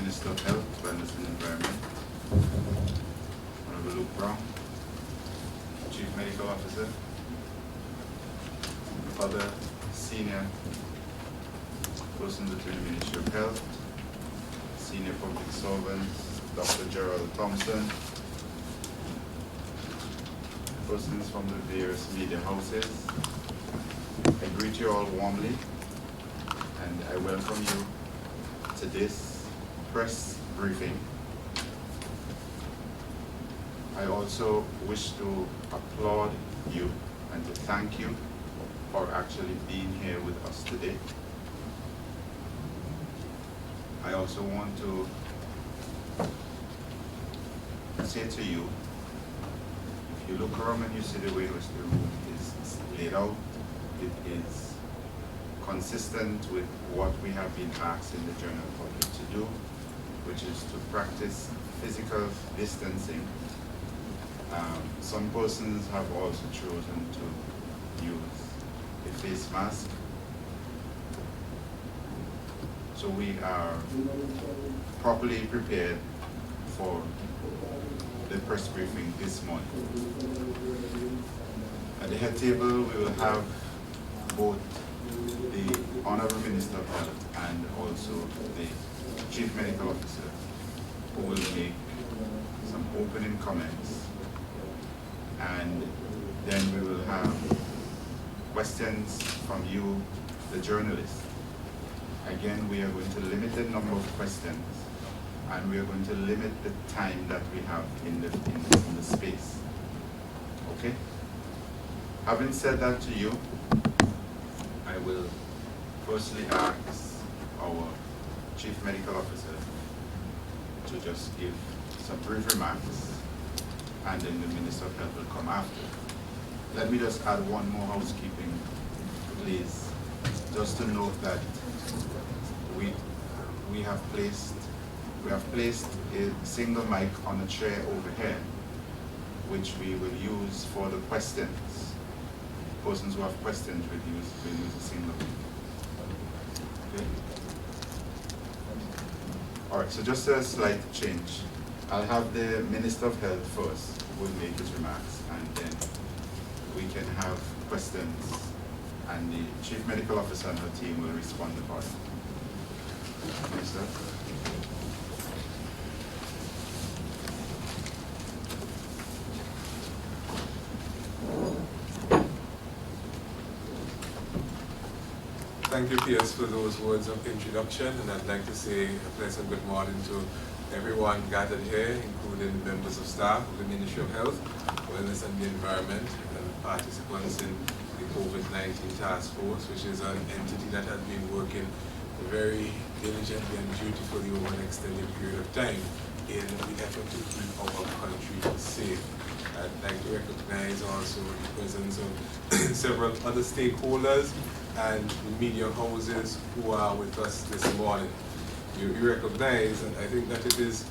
Minister of Health, Wellness and Environment, Honorable Luke Brown, Chief Medical Officer, other senior persons within the Ministry of Health, senior public servants, Dr. Gerald Thompson, persons from the various media houses. I greet you all warmly and I welcome you to this press briefing. I also wish to applaud you and to thank you for actually being here with us today. I also want to say to you, if you look around and you see the way in which the room is laid out, it is consistent with what we have been asked in the general public to do, which is to practice physical distancing. Some persons have also chosen to use a face mask. So we are properly prepared for the press briefing this morning. At the head table, we will have both the Honorable Minister of Health and also the Chief Medical Officer, who will make some opening comments. And then we will have questions from you, the journalists. Again, we are going to limit the number of questions and we are going to limit the time that we have in the space. Okay? Having said that to you, I will firstly ask our Chief Medical Officer to just give some brief remarks, and then the Minister of Health will come after. Let me just add one more housekeeping, please. Just to note that we have placed a single mic on a chair over here, which we will use for the questions. Persons who have questions will use a single mic. Okay? All right, so just a slight change. I'll have the Minister of Health first, who will make his remarks, and then we can have questions, and the Chief Medical Officer and her team will respond accordingly. Minister. Thank you, Piers, for those words of introduction, and I'd like to say a pleasant good morning to everyone gathered here, including the members of staff of the Ministry of Health, Wellness and the Environment, and participants in the Covid-19 task force, which is an entity that has been working very diligently and dutifully over an extended period of time in the effort to keep our country safe. I'd like to recognize also the presence of several other stakeholders and media houses who are with us this morning. You recognize, and I think that it is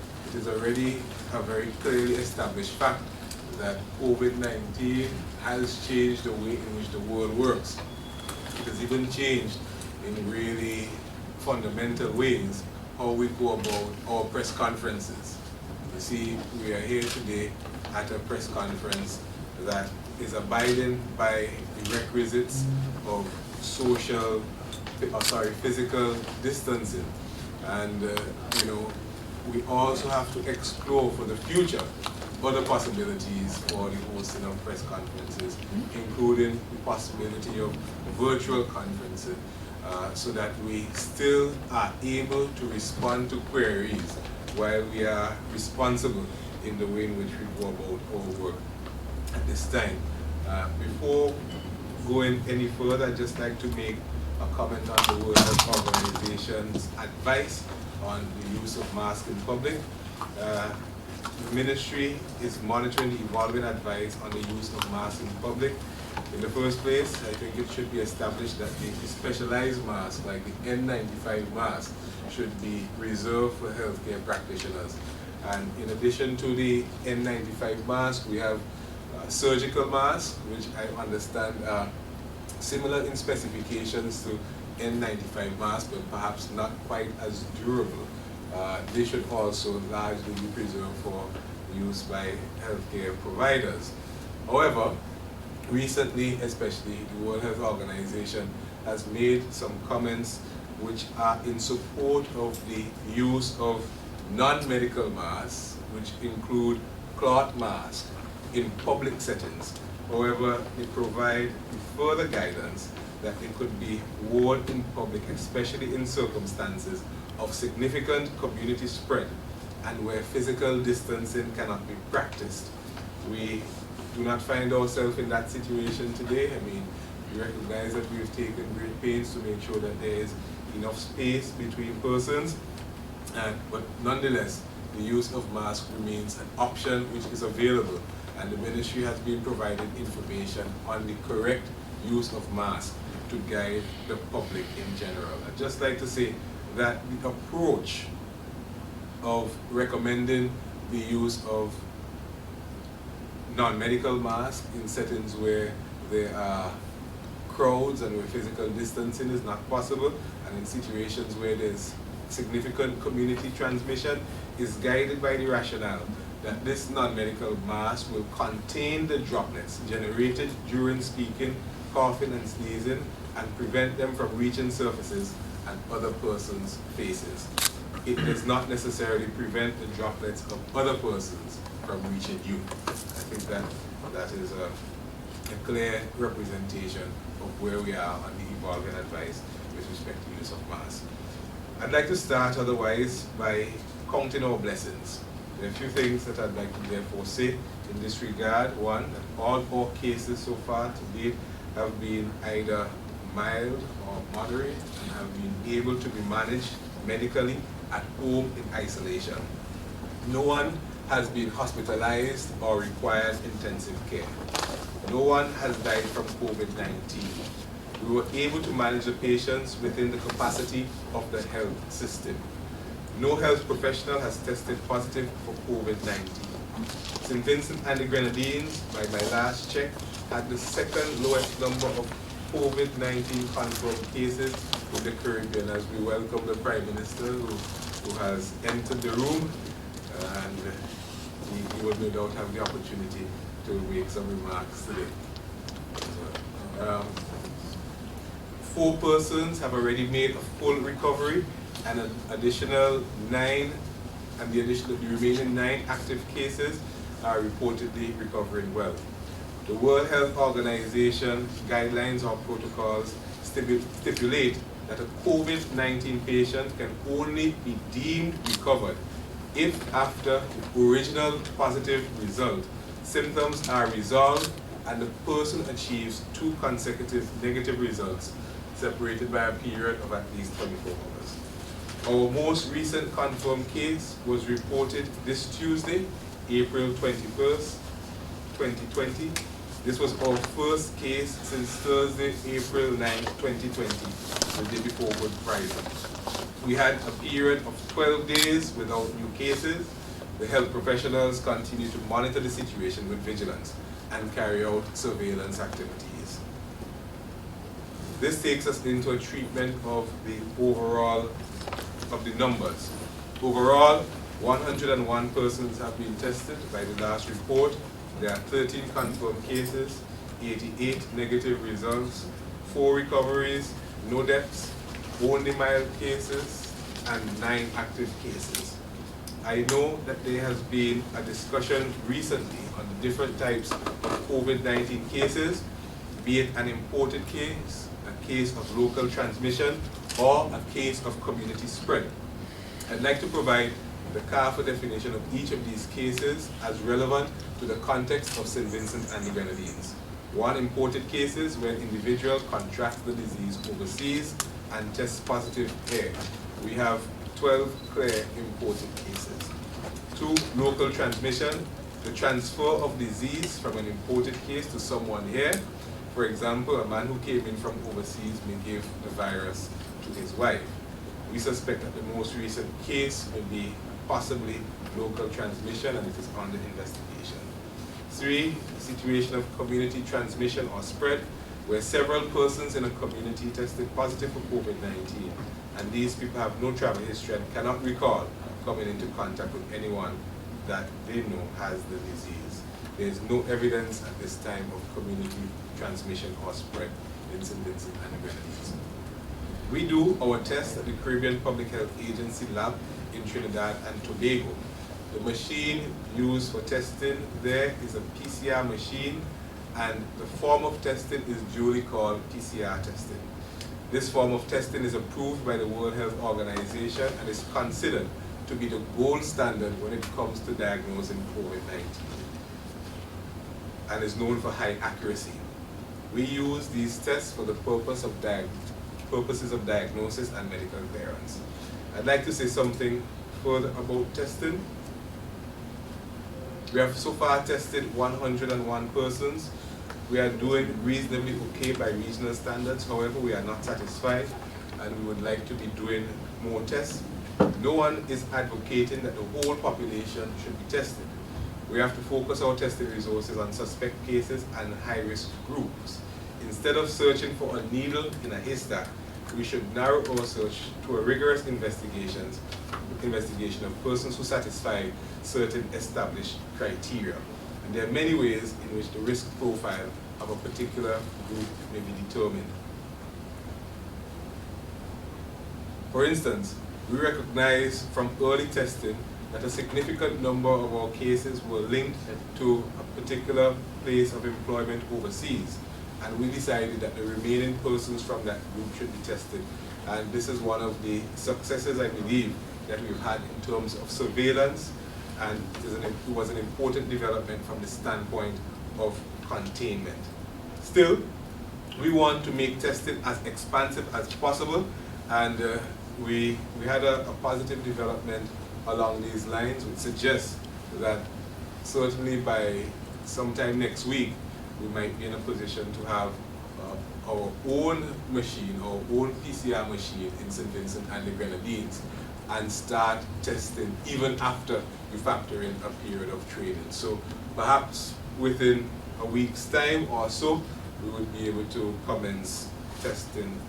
already a very clearly established fact that COVID-19 has changed the way in which the world works. It has even changed in really fundamental ways how we go about our press conferences. You see, we are here today at a press conference that is abiding by the requisites of physical distancing. And we also have to explore for the future other possibilities for the hosting of press conferences, including the possibility of virtual conferences, so that we still are able to respond to queries while we are responsible in the way in which we go about our work at this time. Before going any further, I'd just like to make a comment on the World Health Organization's advice on the use of masks in public. The ministry is monitoring the evolving advice on the use of masks in public. In the first place, I think it should be established that the specialized masks, like the N95 mask, should be reserved for healthcare practitioners. And in addition to the N95 mask, we have surgical masks, which I understand are similar in specifications to N95 masks, but perhaps not quite as durable they should also largely be preserved for use by healthcare providers. However, recently, especially, the World Health Organization has made some comments which are in support of the use of non-medical masks, which include cloth masks in public settings. However, they provide further guidance that it could be worn in public, especially in circumstances of significant community spread and where physical distancing cannot be practiced. We do not find ourselves in that situation today. I mean, we recognize that we've taken great pains to make sure that there is enough space between persons, but nonetheless, the use of masks remains an option which is available, and the ministry has been provided information on the correct use of masks to guide the public in general. I'd just like to say that the approach of recommending the use of non-medical masks in settings where there are crowds and where physical distancing is not possible, and in situations where there's significant community transmission, is guided by the rationale that this non-medical mask will contain the droplets generated during speaking, coughing and sneezing, and prevent them from reaching surfaces and other persons' faces. It does not necessarily prevent the droplets of other persons from reaching you. I think that is a clear representation of where we are on the evolving advice with respect to use of masks. I'd like to start otherwise by counting our blessings. There are a few things that I'd like to therefore say in this regard. One, that all our cases so far to date have been either mild or moderate and have been able to be managed medically at home in isolation. No one has been hospitalized or required intensive care. No one has died from COVID-19. We were able to manage the patients within the capacity of the health system. No health professional has tested positive for COVID-19. St. Vincent and the Grenadines, by my last check, had the second lowest number of COVID-19 confirmed cases in the Caribbean, as we welcome the Prime Minister who has entered the room, and he will no doubt have the opportunity to make some remarks today. 4 persons have already made a full recovery, and an additional 9, and the remaining 9 active cases are reportedly recovering well. The World Health Organization guidelines or protocols stipulate that a COVID-19 patient can only be deemed recovered if, after the original positive result, symptoms are resolved and the person achieves 2 consecutive negative results separated by a period of at least 24 hours. Our most recent confirmed case was reported this Tuesday, April 21st, 2020. This was our first case since Thursday, April 9, 2020, the day before Good Friday. We had a period of 12 days without new cases. The health professionals continue to monitor the situation with vigilance and carry out surveillance activities. This takes us into a treatment of the numbers. Overall, 101 persons have been tested by the last report. There are 13 confirmed cases, 88 negative results, 4 recoveries, no deaths, only mild cases, and 9 active cases. I know that there has been a discussion recently on the different types of COVID-19 cases, be it an imported case, a case of local transmission, or a case of community spread. I'd like to provide the careful definition of each of these cases as relevant to the context of St. Vincent and the Grenadines. 1, imported cases when individuals contract the disease overseas and test positive here. We have 12 clear imported cases. 2, local transmission, the transfer of disease from an imported case to someone here. For example, a man who came in from overseas may give the virus to his wife. We suspect that the most recent case will be possibly local transmission, and it is under investigation. 3, the situation of community transmission or spread, where several persons in a community tested positive for COVID-19, and these people have no travel history and cannot recall coming into contact with anyone that they know has the disease. There is no evidence at this time of community transmission or spread in St. Vincent and the Grenadines. We do our tests at the Caribbean Public Health Agency lab in Trinidad and Tobago. The machine used for testing there is a PCR machine, and the form of testing is duly called PCR testing. This form of testing is approved by the World Health Organization and is considered to be the gold standard when it comes to diagnosing COVID-19 and is known for high accuracy. We use these tests for the purposes of diagnosis and medical clearance. I'd like to say something further about testing. We have so far tested 101 persons. We are doing reasonably okay by regional standards. However, we are not satisfied and we would like to be doing more tests. No one is advocating that the whole population should be tested. We have to focus our testing resources on suspect cases and high-risk groups. Instead of searching for a needle in a haystack, we should narrow our search to a rigorous investigation of persons who satisfy certain established criteria. And there are many ways in which the risk profile of a particular group may be determined. For instance, we recognize from early testing that a significant number of our cases were linked to a particular place of employment overseas, and we decided that the remaining persons from that group should be tested. And this is one of the successes, I believe, that we've had in terms of surveillance, and it was an important development from the standpoint of containment. Still, we want to make testing as expansive as possible, and we had a positive development along these lines, which suggests that certainly by sometime next week, we might be in a position to have our own machine, our own PCR machine in St. Vincent and the Grenadines, and start testing even after we factor in a period of training. So perhaps within a week's time or so, we would be able to commence testing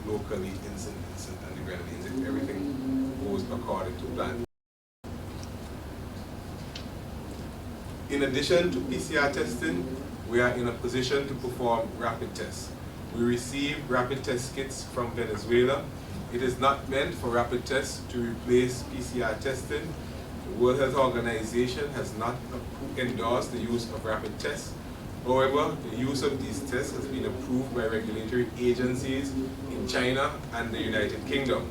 locally in St. Vincent and the Grenadines if everything goes according to plan. In addition to PCR testing, we are in a position to perform rapid tests. We receive rapid test kits from Venezuela. It is not meant for rapid tests to replace PCR testing. The World Health Organization has not endorsed the use of rapid tests. However, the use of these tests has been approved by regulatory agencies in China and the United Kingdom.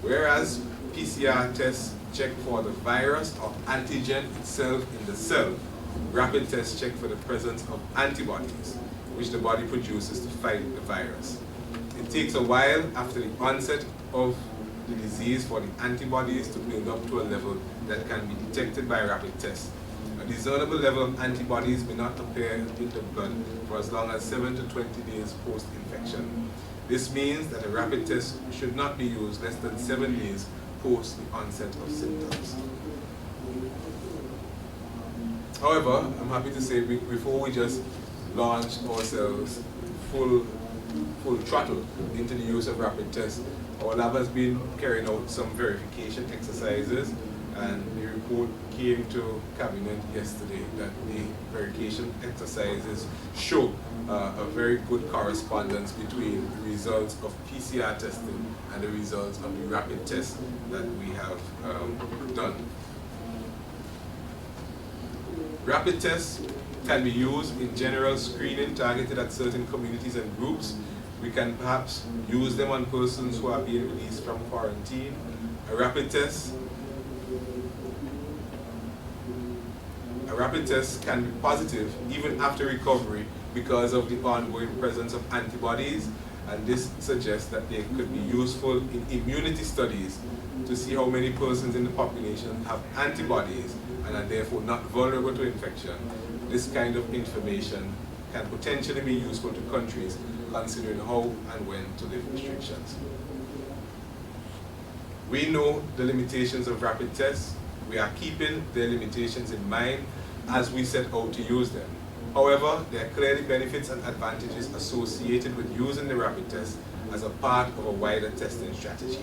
Whereas PCR tests check for the virus or antigen itself in the cell, rapid tests check for the presence of antibodies, which the body produces to fight the virus. It takes a while after the onset of the disease for the antibodies to build up to a level that can be detected by a rapid test. A discernible level of antibodies may not appear in the blood for as long as 7 to 20 days post-infection. This means that a rapid test should not be used less than 7 days post the onset of symptoms. However, I'm happy to say before we just launch ourselves full throttle into the use of rapid tests, our lab has been carrying out some verification exercises, and the report came to Cabinet yesterday that the verification exercises show a very good correspondence between the results of PCR testing and the results of the rapid test that we have done. Rapid tests can be used in general screening targeted at certain communities and groups. We can perhaps use them on persons who are being released from quarantine. A rapid test can be positive even after recovery because of the ongoing presence of antibodies, and this suggests that they could be useful in immunity studies to see how many persons in the population have antibodies and are therefore not vulnerable to infection. This kind of information can potentially be useful to countries considering how and when to lift restrictions. We know the limitations of rapid tests. We are keeping their limitations in mind as we set out to use them. However, there are clearly benefits and advantages associated with using the rapid test as a part of a wider testing strategy.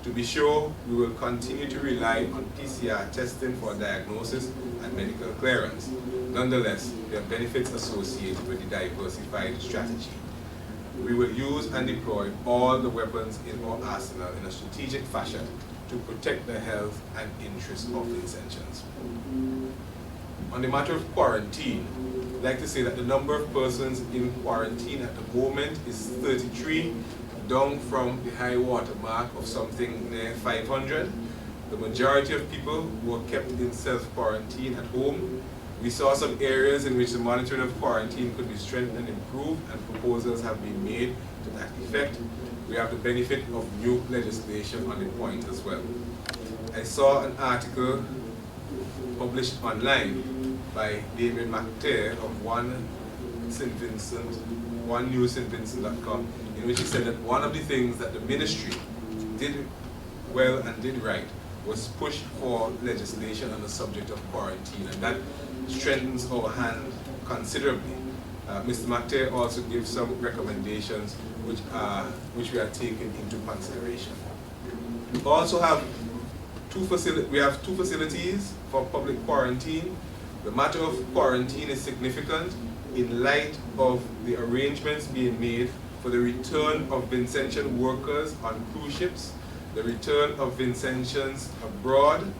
To be sure, we will continue to rely on PCR testing for diagnosis and medical clearance. Nonetheless, there are benefits associated with the diversified strategy. We will use and deploy all the weapons in our arsenal in a strategic fashion to protect the health and interests of Vincentians. On the matter of quarantine, I'd like to say that the number of persons in quarantine at the moment is 33, down from the high water mark of something near 500. The majority of people were kept in self-quarantine at home. We saw some areas in which the monitoring of quarantine could be strengthened and improved, and proposals have been made to that effect. We have the benefit of new legislation on the point as well. I saw an article published online by David McTeer of One New St. Vincent.com, in which he said that one of the things that the ministry did well and did right was push for legislation on the subject of quarantine, and that strengthens our hand considerably. Mr. McTeer also gives some recommendations which we are taking into consideration. We also have two facilities for public quarantine. The matter of quarantine is significant in light of the arrangements being made for the return of Vincentian workers on cruise ships, the return of Vincentians abroad,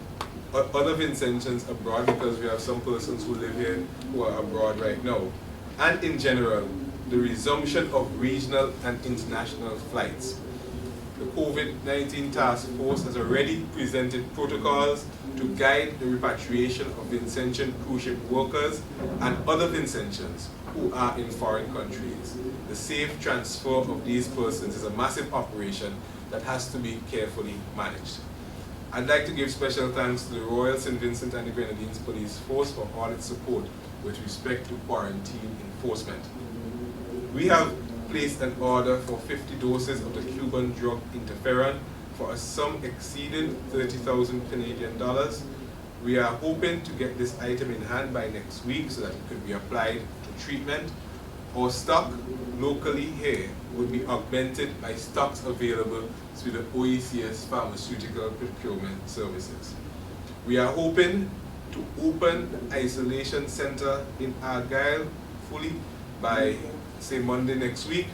other Vincentians abroad, because we have some persons who live here who are abroad right now, and in general, the resumption of regional and international flights. The Covid-19 task force has already presented protocols to guide the repatriation of Vincentian cruise ship workers and other Vincentians who are in foreign countries. The safe transfer of these persons is a massive operation that has to be carefully managed. I'd like to give special thanks to the Royal St. Vincent and the Grenadines Police Force for all its support with respect to quarantine enforcement. We have placed an order for 50 doses of the Cuban drug interferon for a sum exceeding 30,000 Canadian dollars. We are hoping to get this item in hand by next week so that it could be applied to treatment. Our stock locally here will be augmented by stocks available through the OECS Pharmaceutical Procurement Services. We are hoping to open the isolation center in Argyle fully by, say, Monday next week.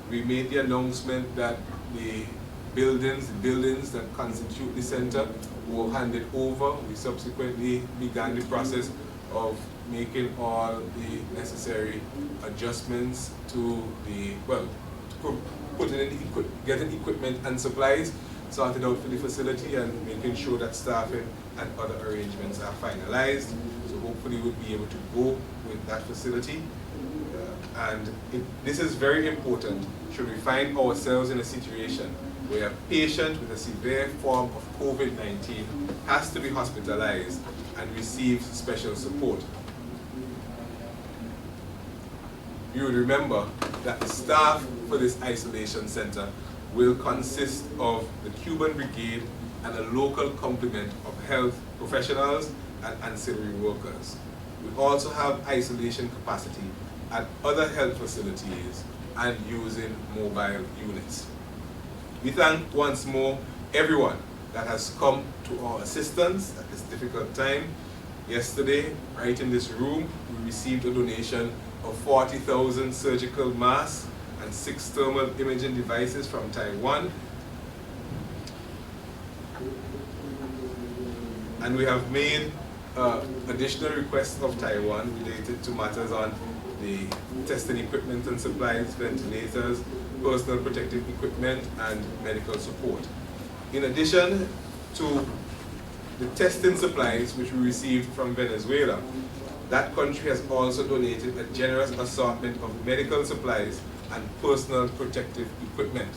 We made the announcement that the buildings that constitute the center were handed over. We subsequently began the process of making all the necessary adjustments to the, getting equipment and supplies sorted out for the facility and making sure that staffing and other arrangements are finalized. So hopefully we'll be able to go with that facility. This is very important should we find ourselves in a situation where a patient with a severe form of COVID-19 has to be hospitalized and receives special support. You would remember that the staff for this isolation center will consist of the Cuban Brigade and a local complement of health professionals and ancillary workers. We also have isolation capacity at other health facilities and using mobile units. We thank once more everyone that has come to our assistance at this difficult time. Yesterday, right in this room, we received a donation of 40,000 surgical masks and 6 thermal imaging devices from Taiwan. And we have made additional requests of Taiwan related to matters on the testing equipment and supplies, ventilators, personal protective equipment, and medical support. In addition to the testing supplies which we received from Venezuela, that country has also donated a generous assortment of medical supplies and personal protective equipment.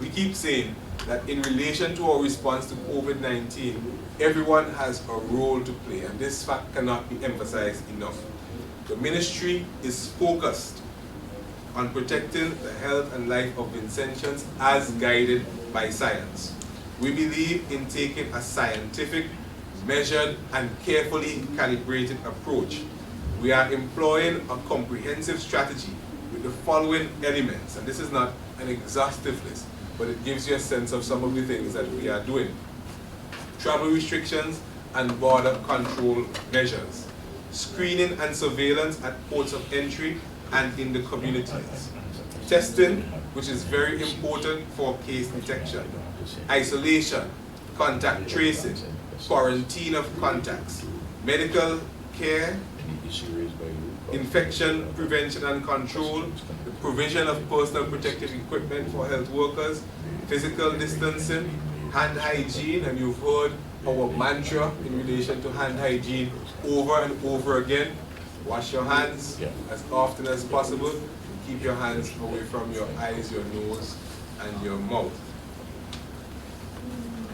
We keep saying that in relation to our response to COVID-19, everyone has a role to play, and this fact cannot be emphasized enough. The ministry is focused on protecting the health and life of Vincentians as guided by science. We believe in taking a scientific, measured, and carefully calibrated approach. We are employing a comprehensive strategy with the following elements, and this is not an exhaustive list, but it gives you a sense of some of the things that we are doing. Travel restrictions and border control measures, screening and surveillance at ports of entry and in the communities, testing, which is very important for case detection, isolation, contact tracing, quarantine of contacts, medical care, infection prevention and control, the provision of personal protective equipment for health workers, physical distancing, hand hygiene, and you've heard our mantra in relation to hand hygiene over and over again. Wash your hands as often as possible. Keep your hands away from your eyes, your nose, and your mouth.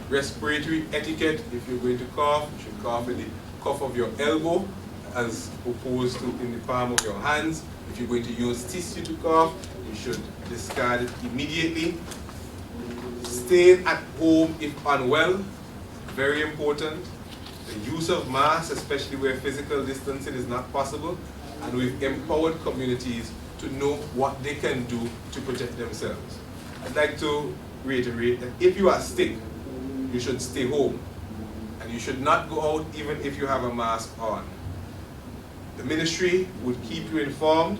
Respiratory etiquette: if you're going to cough, you should cough in the cuff of your elbow as opposed to in the palm of your hands. If you're going to use tissue to cough, you should discard it immediately. Staying at home if unwell, very important. The use of masks, especially where physical distancing is not possible, and we've empowered communities to know what they can do to protect themselves. I'd like to reiterate that if you are sick, you should stay home, and you should not go out even if you have a mask on. The ministry would keep you informed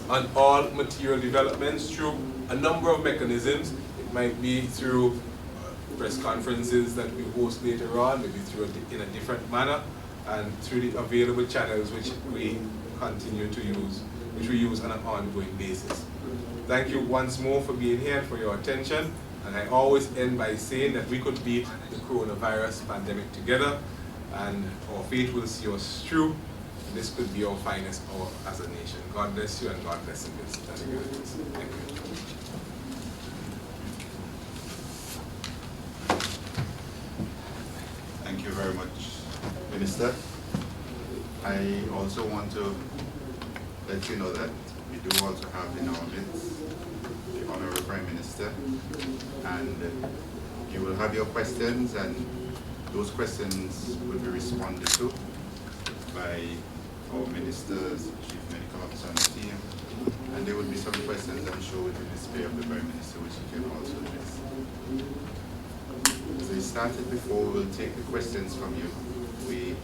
on all material developments through a number of mechanisms. It might be through press conferences that we host later on, maybe in a different manner, and through the available channels which we continue to use, which we use on an ongoing basis. Thank you once more for being here and for your attention. And I always end by saying that we could beat the coronavirus pandemic together, and our faith will see us through. This could be our finest hour as a nation. God bless you, and God bless the Vincent and the Grenadines. Thank you. Thank you very much, Minister. I also want to let you know that we do also have in our midst the Honorable Prime Minister, and you will have your questions, and those questions will be responded to by our ministers, Chief Medical Officer and the team, and there will be some questions, I'm sure, with the display of the Prime Minister, which you can also address. As I started before, we'll take the questions from you. We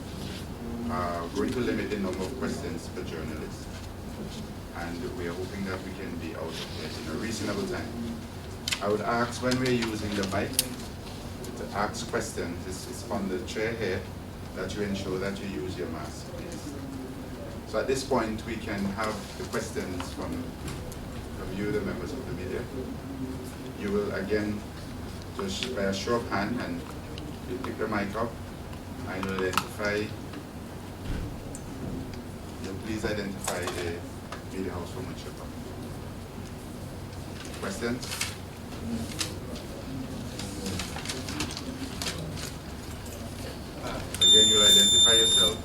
are going to limit the number of questions per journalist, and we are hoping that we can be out of here in a reasonable time. I would ask, when we're using the mic, to ask questions, it's on the chair here, that you ensure that you use your mask, please. So at this point, we can have the questions from you, the members of the media. You will again, just by a show of hand, and you pick the mic up, and you'll identify, please identify the media house from which you're coming. Questions? Again, you'll identify yourself.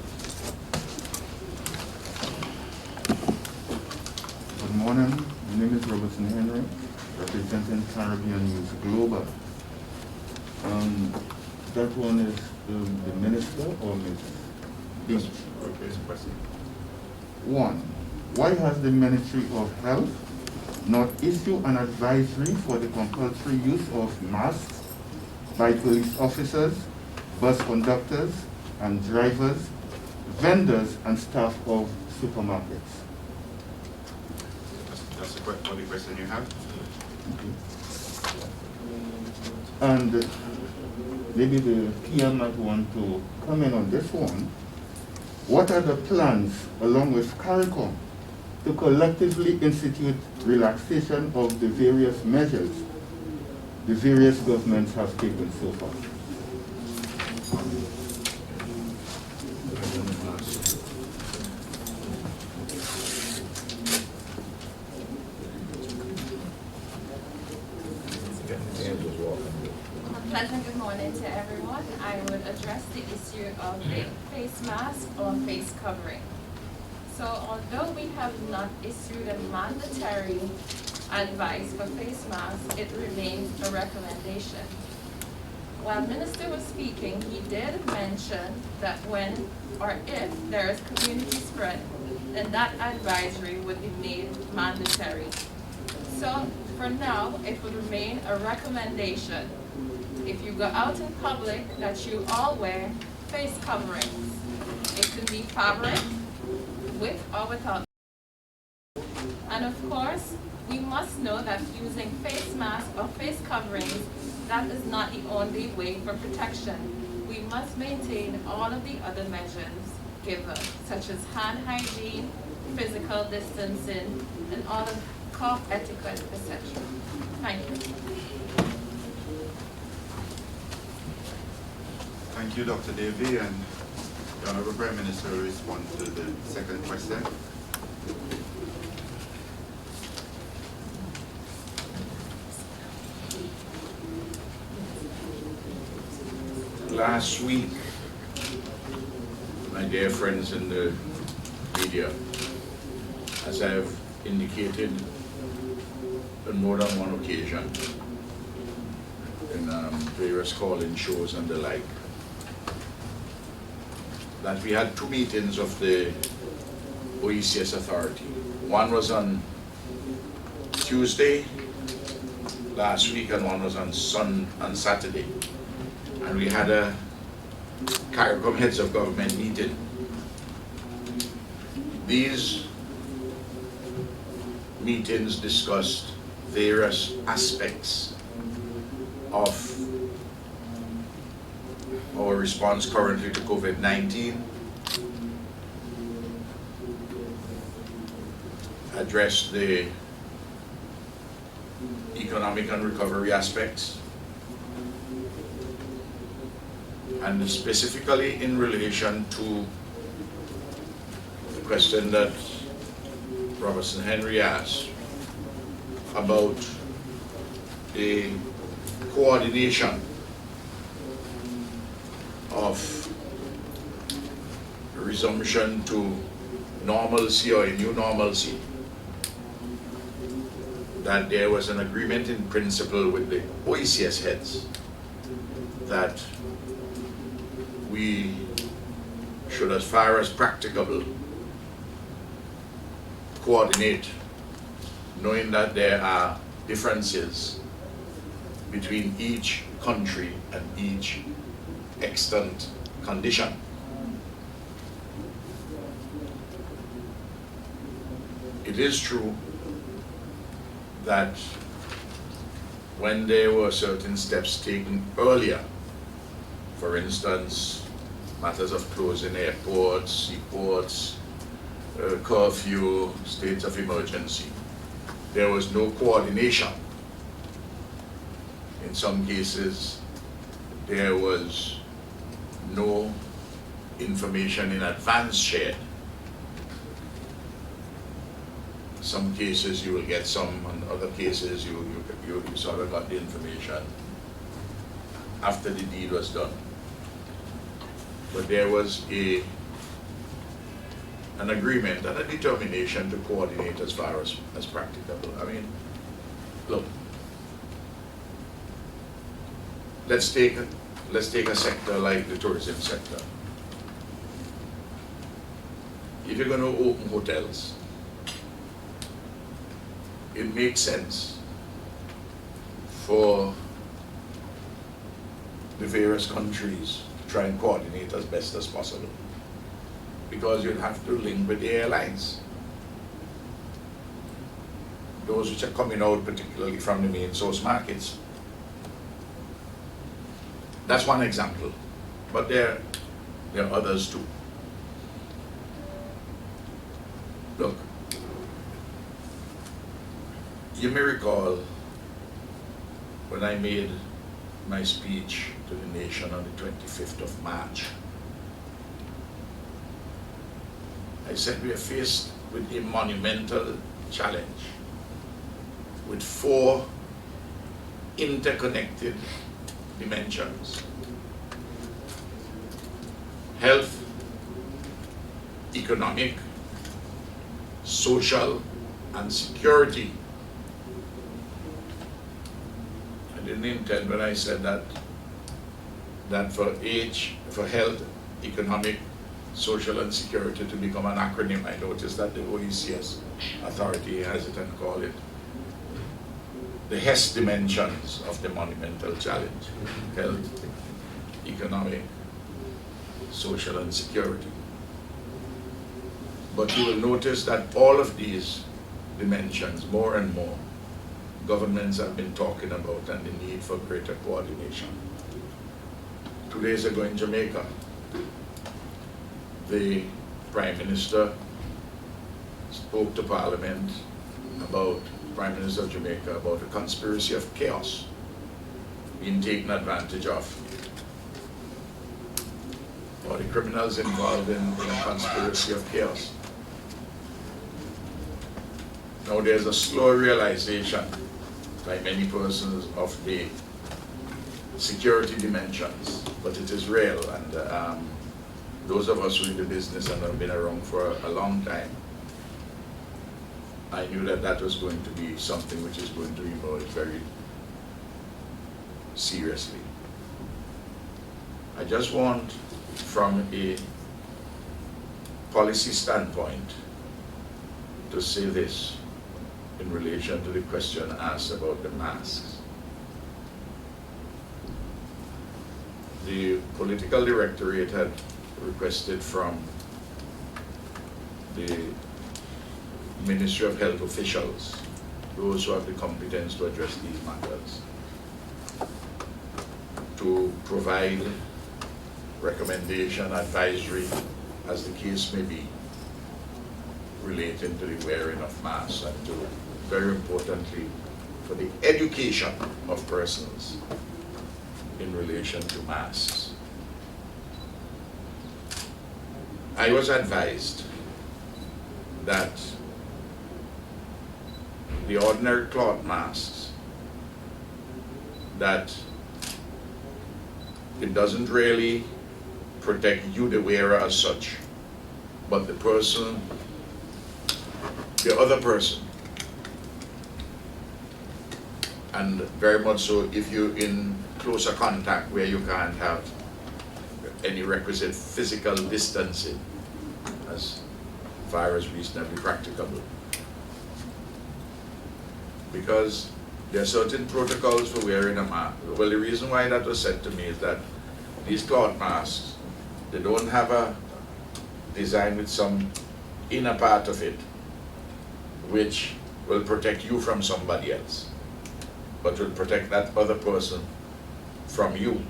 Good morning. My name is Robertson Henry, representing Caribbean News Global. That one is the minister or Mrs. Yes. Okay, question. One, why has the Ministry of Health not issued an advisory for the compulsory use of masks by police officers, bus conductors and drivers, vendors and staff of supermarkets? That's the only question you have? Okay. And maybe the PM might want to comment on this one. What are the plans, along with CARICOM, to collectively institute relaxation of the various measures the various governments have taken so far? Pleasant good morning to everyone. I would address the issue of the face mask or face covering. So although we have not issued a mandatory advice for face masks, it remains a recommendation. While Minister was speaking, he did mention that when or if there is community spread, then that advisory would be made mandatory. So For now, it would remain a recommendation. If you go out in public, that you all wear face coverings. It can be fabric, with or without. And of course, we must know that using face masks or face coverings, that is not the only way for protection. We must maintain all of the other measures given, such as hand hygiene, physical distancing, and all of cough etiquette, etc. Thank you. Thank you, Dr. Davey, and the Honorable Prime Minister will respond to the second question. Last week, my dear friends in the media, as I have indicated on more than one occasion in various call-in shows and the like, that we had two meetings of the OECS authority. One was on Tuesday last week and one was on Saturday. And we had a CARICOM heads of government meeting. These meetings discussed various aspects of our response currently to COVID-19, addressed the economic and recovery aspects, and specifically in relation to the question that Robertson Henry asked about the coordination of resumption to normalcy or a new normalcy, that there was an agreement in principle with the OECS heads that we should, as far as practicable, coordinate, knowing that there are differences between each country and each extant condition. It is true that when there were certain steps taken earlier, for instance, matters of closing airports, seaports, curfew, states of emergency, there was no coordination. In some cases, there was no information in advance shared. Some cases you will get some, and other cases you sort of got the information after the deed was done. But there was an agreement and a determination to coordinate as far as practicable. I mean, look, let's take a sector like the tourism sector. If you're going to open hotels, it makes sense for the various countries to try and coordinate as best as possible, because you'll have to link with the airlines, those which are coming out particularly from the main source markets. That's one example, but there are others too. Look, you may recall when I made my speech to the nation on the 25th of March, I said we are faced with a monumental challenge with 4 interconnected dimensions: health, economic, social, and security. I didn't intend when I said that for health, economic, social, and security to become an acronym. I noticed that the OECS authority has it and call it the HES dimensions of the monumental challenge: health, economic, social, and security. But you will notice that all of these dimensions, more and more, governments have been talking about, and the need for greater coordination. 2 days ago in Jamaica, the Prime Minister spoke to Parliament about, Prime Minister of Jamaica, about a conspiracy of chaos being taken advantage of, or the criminals involved in a conspiracy of chaos. Now there's a slow realization by many persons of the security dimensions, but it is real, and those of us who are in the business and have been around for a long time, I knew that that was going to be something which is going to emerge very seriously. I just want, from a policy standpoint, to say this in relation to the question asked about the masks. The political directorate had requested from the Ministry of Health officials, those who have the competence to address these matters, to provide recommendation, advisory, as the case may be, relating to the wearing of masks, and to, very importantly, for the education of persons in relation to masks. I was advised that the ordinary cloth masks, that it doesn't really protect you, the wearer, as such, but the person, the other person. And very much so if you're in closer contact where you can't have any requisite physical distancing as far as reasonably practicable. Because there are certain protocols for wearing a mask. Well, the reason why that was said to me is that these cloth masks, they don't have a design with some inner part of it which will protect you from somebody else, but will protect that other person from you.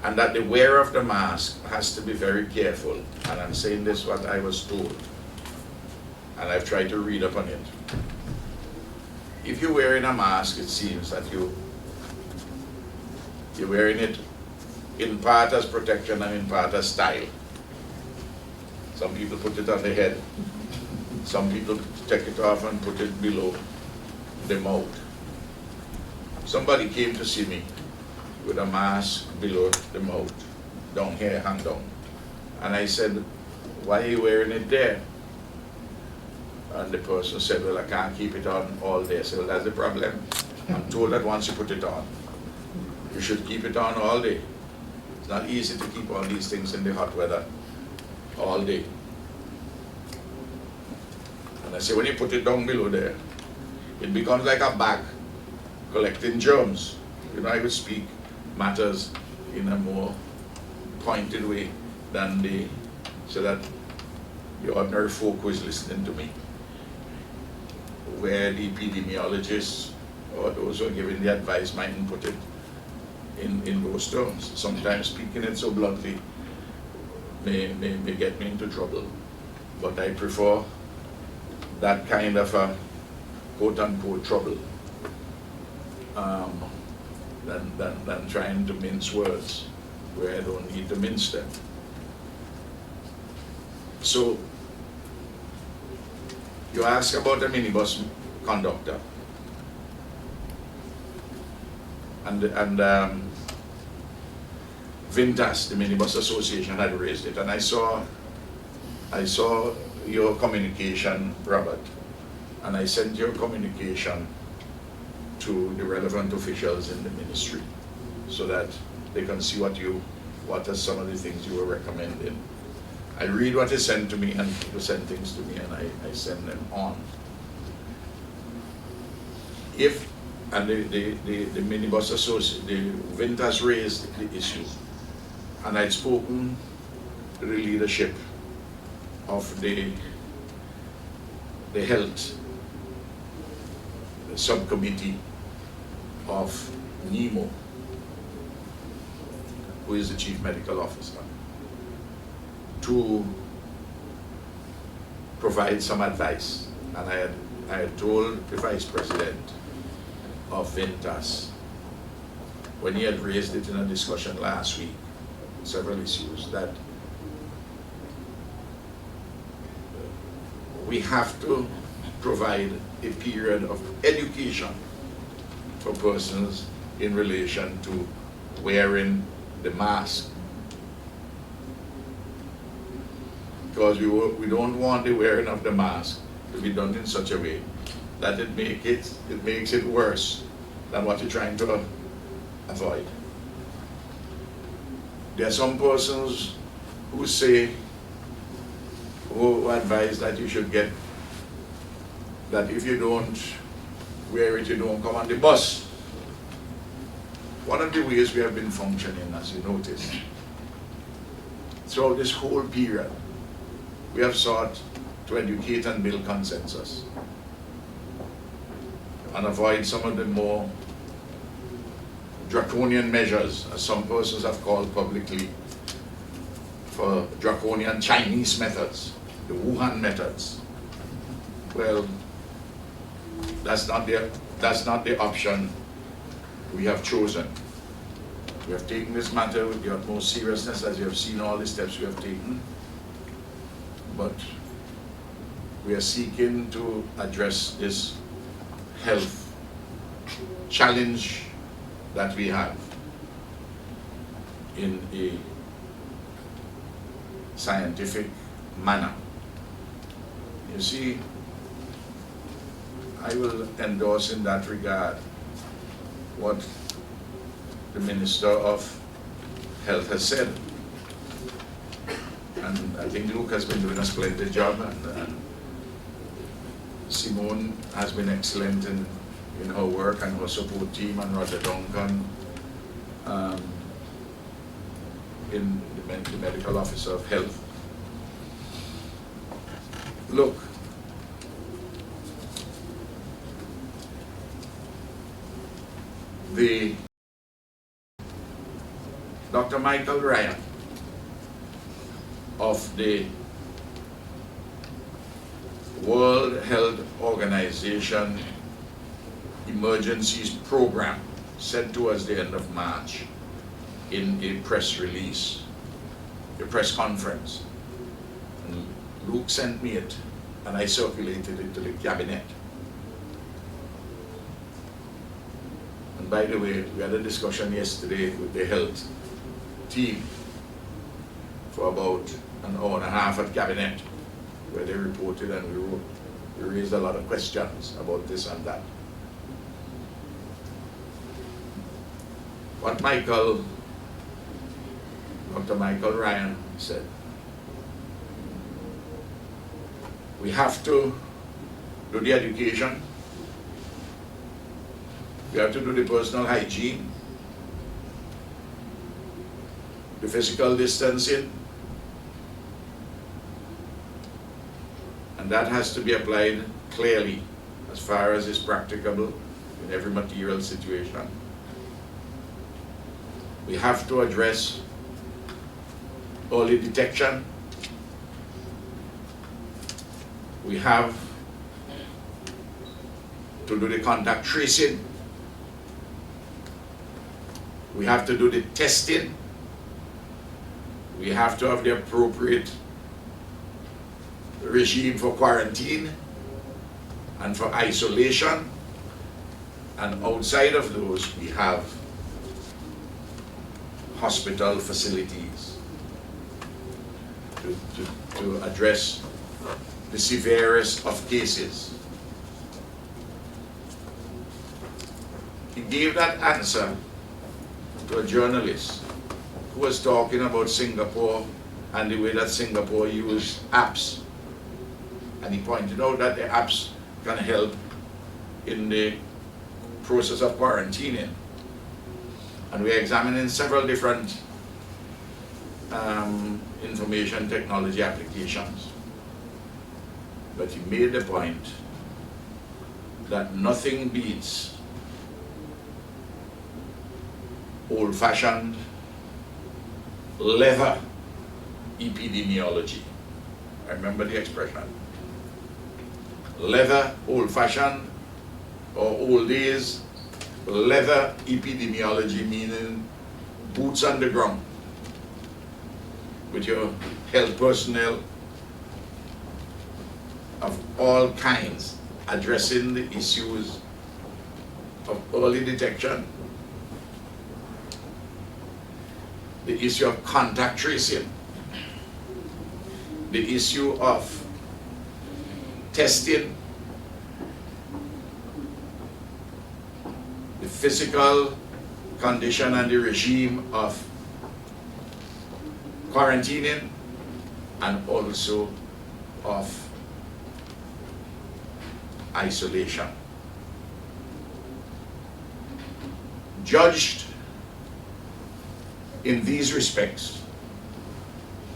And that the wearer of the mask has to be very careful. And I'm saying this what I was told, and I've tried to read up on it. If you're wearing a mask, it seems that you're wearing it in part as protection and in part as style. Some people put it on the head. Some people take it off and put it below the mouth. Somebody came to see me with a mask below the mouth, down here, hang down. And I said, why are you wearing it there? And the person said, well, I can't keep it on all day. I said, well, that's the problem. I'm told that once you put it on, you should keep it on all day. It's not easy to keep all these things in the hot weather all day. And I said, when you put it down below there, it becomes like a bag collecting germs. You know, I would speak matters in a more pointed way than so that the ordinary folk who is listening to me, where the epidemiologists or those who are giving the advice mightn't put it in those terms. Sometimes speaking it so bluntly may get me into trouble. But I prefer that kind of a quote-unquote trouble than trying to mince words where I don't need to mince them. So, you ask about a minibus conductor, and Vintas, the Minibus Association, had raised it, and I saw your communication, Robert, and I sent your communication to the relevant officials in the ministry so that they can see what are some of the things you were recommending. I read what is sent to me, and people send things to me, and I send them on. if, and the minibus association, the Vint has raised the issue, and I'd spoken to the leadership of the health subcommittee of NEMO, who is the chief medical officer, to provide some advice. And I had told the vice president of Ventas, when he had raised it in a discussion last week, several issues, that we have to provide a period of education for persons in relation to wearing the mask. Because we don't want the wearing of the mask to be done in such a way that it makes it worse than what you're trying to avoid. There are some persons who say, who advise that you should get, that if you don't wear it, you don't come on the bus. One of the ways we have been functioning, as you notice, throughout this whole period, we have sought to educate and build consensus and avoid some of the more draconian measures, as some persons have called publicly, for draconian Chinese methods, the Wuhan methods. Well, that's not the option we have chosen. We have taken this matter with the utmost seriousness, as you have seen all the steps we have taken, but we are seeking to address this health challenge that we have in a scientific manner. You see, I will endorse in that regard what the Minister of Health has said. And I think Luke has been doing a splendid job, and Simone has been excellent in her work, and her support team, and Roger Duncan, in the medical officer of health. Look, Dr. Michael Ryan of the World Health Organization Emergencies Program said to us the end of March in a press release, a press conference. And Luke sent me it, and I circulated it to the cabinet. And by the way, we had a discussion yesterday with the health team for about an hour and a half at cabinet, where they reported, and we raised a lot of questions about this and that. What Dr. Michael Ryan said, we have to do the education, we have to do the personal hygiene, the physical distancing, and that has to be applied clearly as far as is practicable in every material situation. We have to address early detection. We have to do the contact tracing. We have to do the testing. We have to have the appropriate regime for quarantine and for isolation. And outside of those, we have hospital facilities to address the severest of cases. He gave that answer to a journalist who was talking about Singapore and the way that Singapore used apps. And he pointed out that the apps can help in the process of quarantining. And we're examining several different information technology applications. But he made the point that nothing beats old-fashioned leather epidemiology. I remember the expression. Leather, old-fashioned, or old days, leather epidemiology, meaning boots on the ground with your health personnel of all kinds, addressing the issues of early detection, the issue of contact tracing, the issue of testing, the physical condition and the regime of quarantining, and also of isolation. Judged in these respects,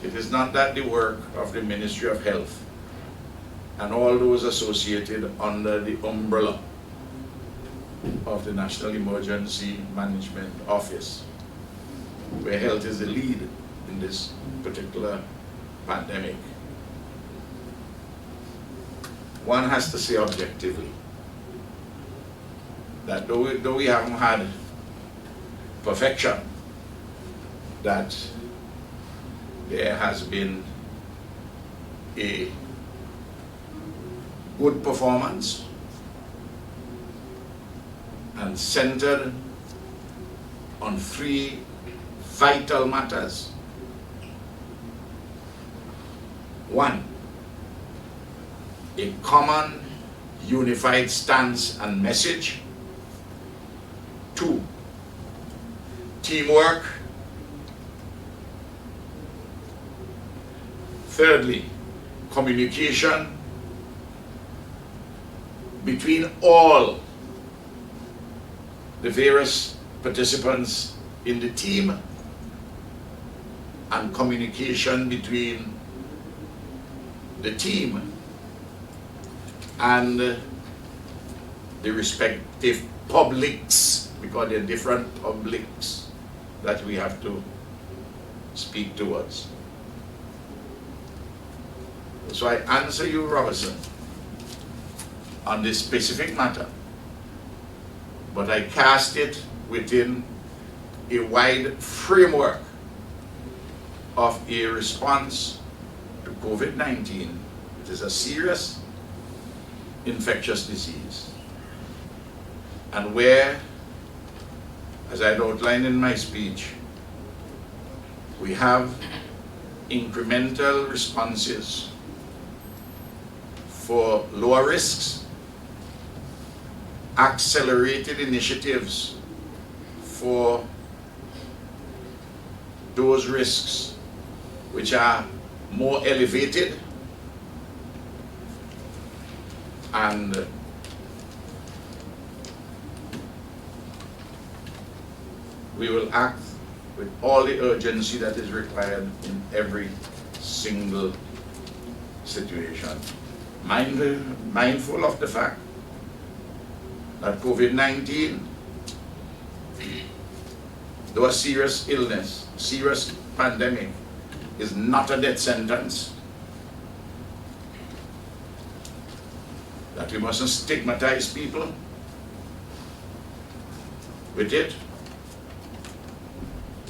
it is not that the work of the Ministry of Health and all those associated under the umbrella of the National Emergency Management Office, where health is the lead in this particular pandemic. One has to say objectively that though we haven't had perfection, that there has been a good performance and centered on three vital matters. One, a common unified stance and message. Two, teamwork. Thirdly, communication between all the various participants in the team, and communication between the team and the respective publics, because there are different publics that we have to speak towards. So I answer you, Robertson, on this specific matter, but I cast it within a wide framework of a response to COVID-19. It is a serious infectious disease, and where, as I outlined in my speech, we have incremental responses for lower risks, accelerated initiatives for those risks which are more elevated, and we will act with all the urgency that is required in every single situation. Mindful of the fact that COVID-19, though a serious illness, serious pandemic, is not a death sentence, that we mustn't stigmatize people with it.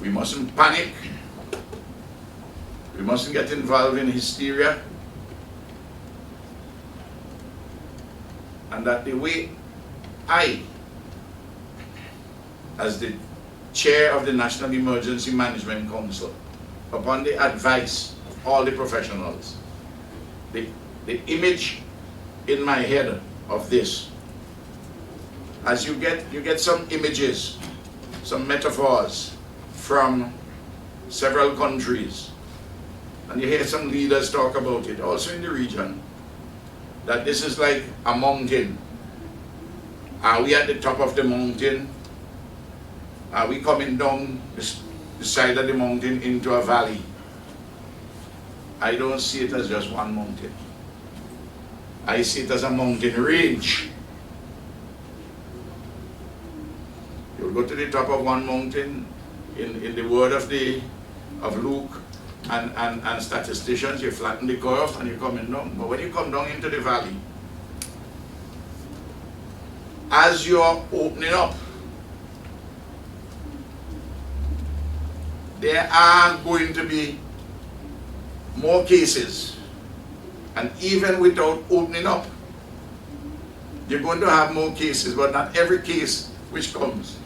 We mustn't panic. We mustn't get involved in hysteria. And that the way I, as the chair of the National Emergency Management Council, upon the advice of all the professionals, the image in my head of this, as you get some images, some metaphors from several countries, and you hear some leaders talk about it, also in the region, that this is like a mountain, Are we at the top of the mountain? Are we coming down the side of the mountain into a valley? I don't see it as just one mountain. I see it as a mountain range. You'll go to the top of one mountain in the word of Luke and statisticians, you flatten the curve and you're coming down. But when you come down into the valley, as you're opening up, there are going to be more cases. And even without opening up, you're going to have more cases, but not every case which comes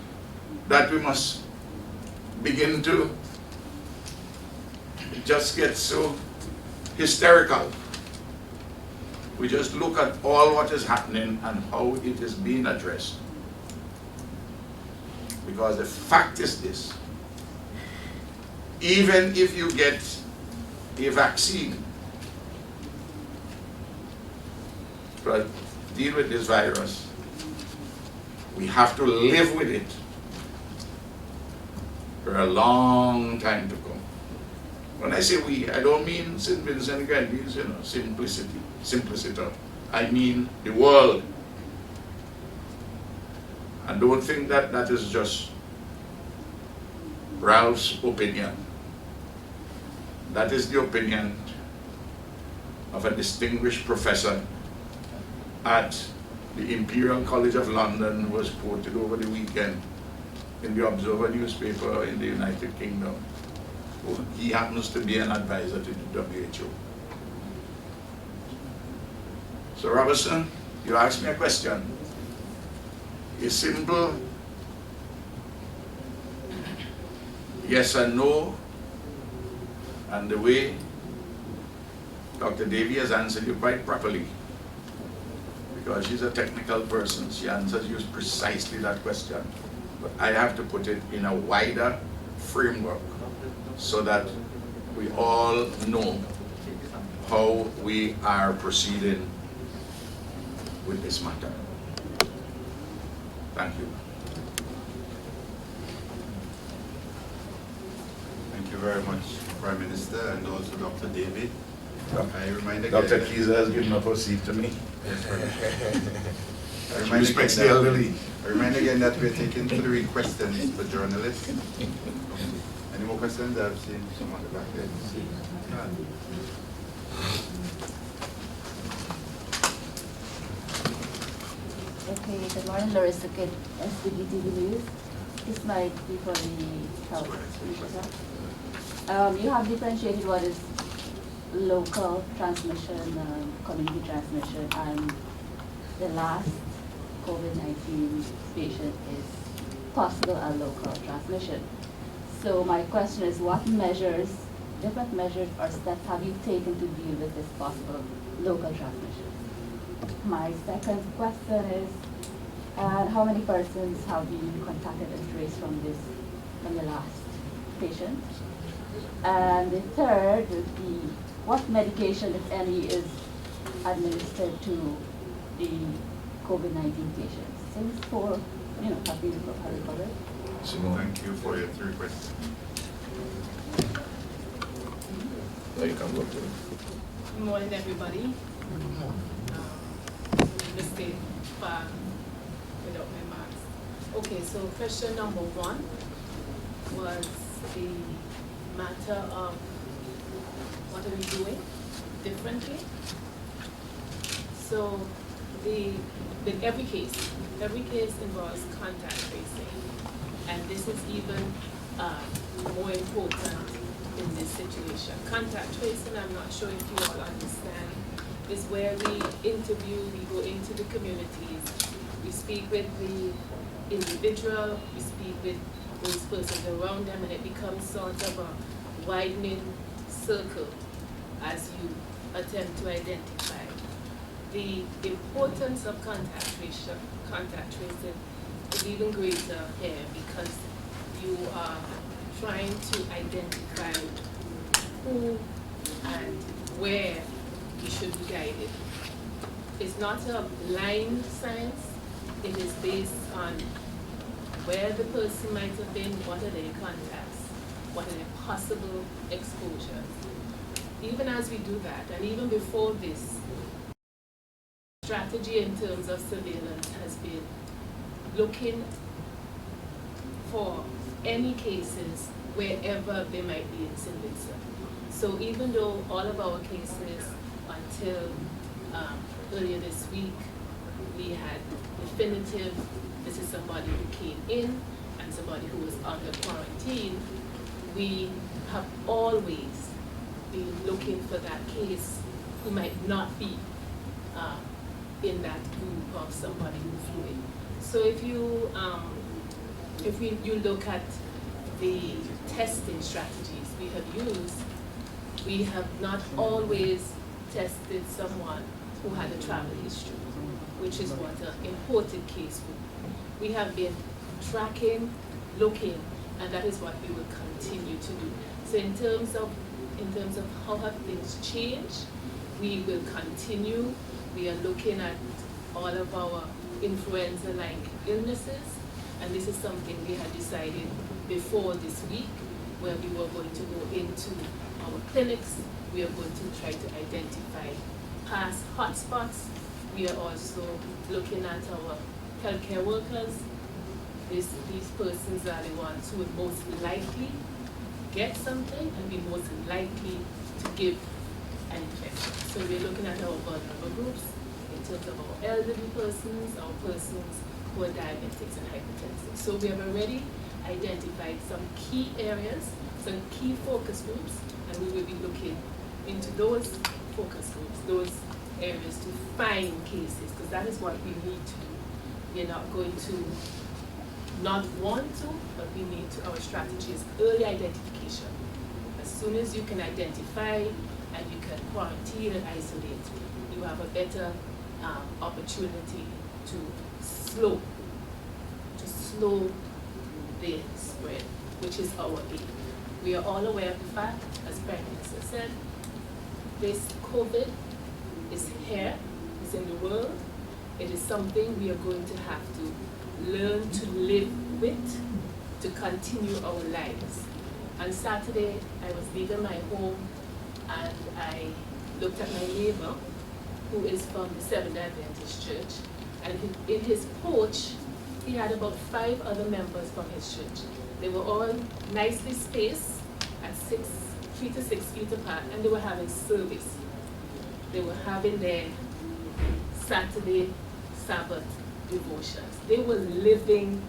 that we must begin to just get so hysterical. We just look at all what is happening and how it is being addressed. Because the fact is this: even if you get a vaccine to deal with this virus, we have to live with it for a long time to come. When I say we, I don't mean St. Vincent and Grenadines, simplicity. I mean the world. And don't think that that is just Ralph's opinion. That is the opinion of a distinguished professor at the Imperial College of London, who was quoted over the weekend in the Observer newspaper in the United Kingdom. He happens to be an advisor to the WHO. So Robertson, you asked me a question. A simple yes and no, and the way Dr. Davy has answered you quite properly, because she's a technical person, she answers you precisely that question. But I have to put it in a wider framework so that we all know how we are proceeding with this matter. Thank you. Thank you very much, Prime Minister, and also Dr. David. I remind again Dr. Keyser has given up her seat to me. I She respects the elderly. I remind again that we're taking 3 questions for journalists. Any more questions? I've seen some on the back there. Okay, good morning, Larissa Kidd, SWTV News. This might be for the health minister. You have differentiated what is local transmission, community transmission, and the last COVID-19 patient is possible and local transmission. So my question is, what measures, different measures or steps have you taken to deal with this possible local transmission? My second question is, how many persons have been contacted and traced from the last patient? And the third would be, what medication, if any, is administered to the COVID-19 patients? Since 4, have been recovered. Thank you for your 3 questions. You can go to it. Good morning, everybody. Mistake without my mask. Okay, so question number 1 was the matter of what are we doing differently. So every case involves contact tracing, and this is even more important in this situation. Contact tracing, I'm not sure if you all understand, is where we interview, we go into the communities, we speak with the individual, we speak with those persons around them, and it becomes sort of a widening circle as you attempt to identify. The importance of contact tracing is even greater here, because you are trying to identify who and where you should be guided. It's not a blind science, It is based on where the person might have been, what are their contacts, what are their possible exposures. Even as we do that, and even before this, strategy in terms of surveillance has been looking for any cases wherever they might be in St. Vincent. So even though all of our cases until earlier this week, we had definitive, this is somebody who came in and somebody who was under quarantine, we have always been looking for that case who might not be in that group of somebody who flew in. So if you look at the testing strategies we have used, we have not always tested someone who had a travel history, which is what an imported case would be. We have been tracking, looking, and that is what we will continue to do. So in terms of how have things changed, we will continue. We are looking at all of our influenza-like illnesses, and this is something we had decided before this week, where we were going to go into our clinics. We are going to try to identify past hotspots. We are also looking at our healthcare workers. These persons are the ones who would most likely get something and be most likely to give an infection. So we're looking at our vulnerable groups in terms of our elderly persons, our persons who are diabetics and hypertensive. So we have already identified some key areas, some key focus groups, and we will be looking into those focus groups, those areas to find cases, because that is what we need to do. We're not going to not want to, but we need to, our strategy is early identification. As soon as you can identify and you can quarantine and isolate, you have a better opportunity to slow the spread, which is our aim. We are all aware of the fact, as Prime Minister said, this COVID is here, it's in the world. It is something we are going to have to learn to live with to continue our lives. On Saturday, I was leaving my home and I looked at my neighbor, who is from the Seventh Adventist Church, and in his porch, he had about 5 other members from his church. They were all nicely spaced at 3 to 6 feet apart, and they were having service. They were having their Saturday Sabbath devotions. They were living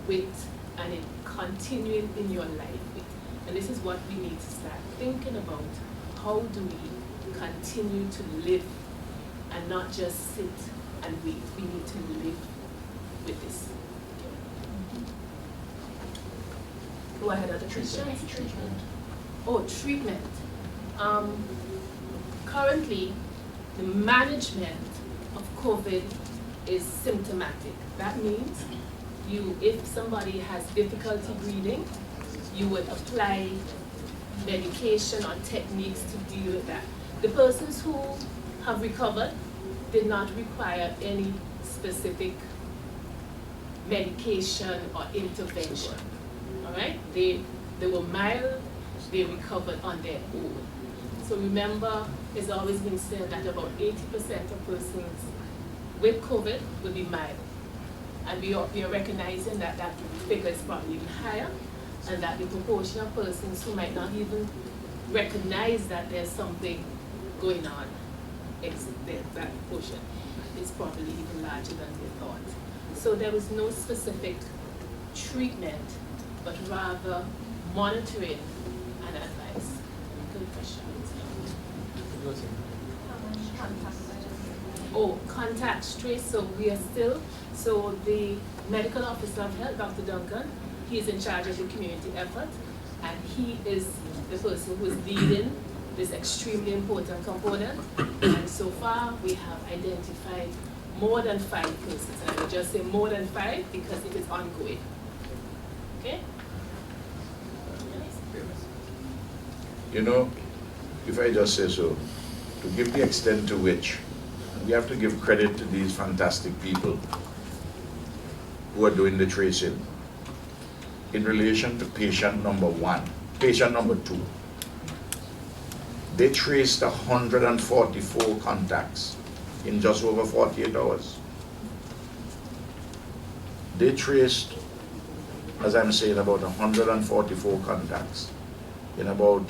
with and continuing in your life with. And this is what we need to start thinking about. How do we continue to live and not just sit and wait? We need to live with this. Go ahead, other questions? Treatment. Oh, treatment. Currently, the management of COVID is symptomatic. That means if somebody has difficulty breathing, you would apply medication or techniques to deal with that. The persons who have recovered did not require any specific medication or intervention. All right? They were mild, they recovered on their own. So remember, it's always been said that about 80% of persons with COVID will be mild. And we are recognizing that that figure is probably even higher, and that the proportion of persons who might not even recognize that there's something going on, that proportion is probably even larger than they thought. So there was no specific treatment, but rather monitoring and advice. Good question. Oh, contact trace. So we are still, so the medical officer of health, Dr. Duncan, he is in charge of the community effort, and he is the person who is leading this extremely important component. And so far, we have identified more than 5 persons. And I will just say more than 5 because it is ongoing. Okay? You know, if I just say so, to give the extent to which we have to give credit to these fantastic people. who are doing the tracing in relation to patient number 1, patient number 2. They traced 144 contacts in just over 48 hours. They traced, as I'm saying, about 144 contacts in about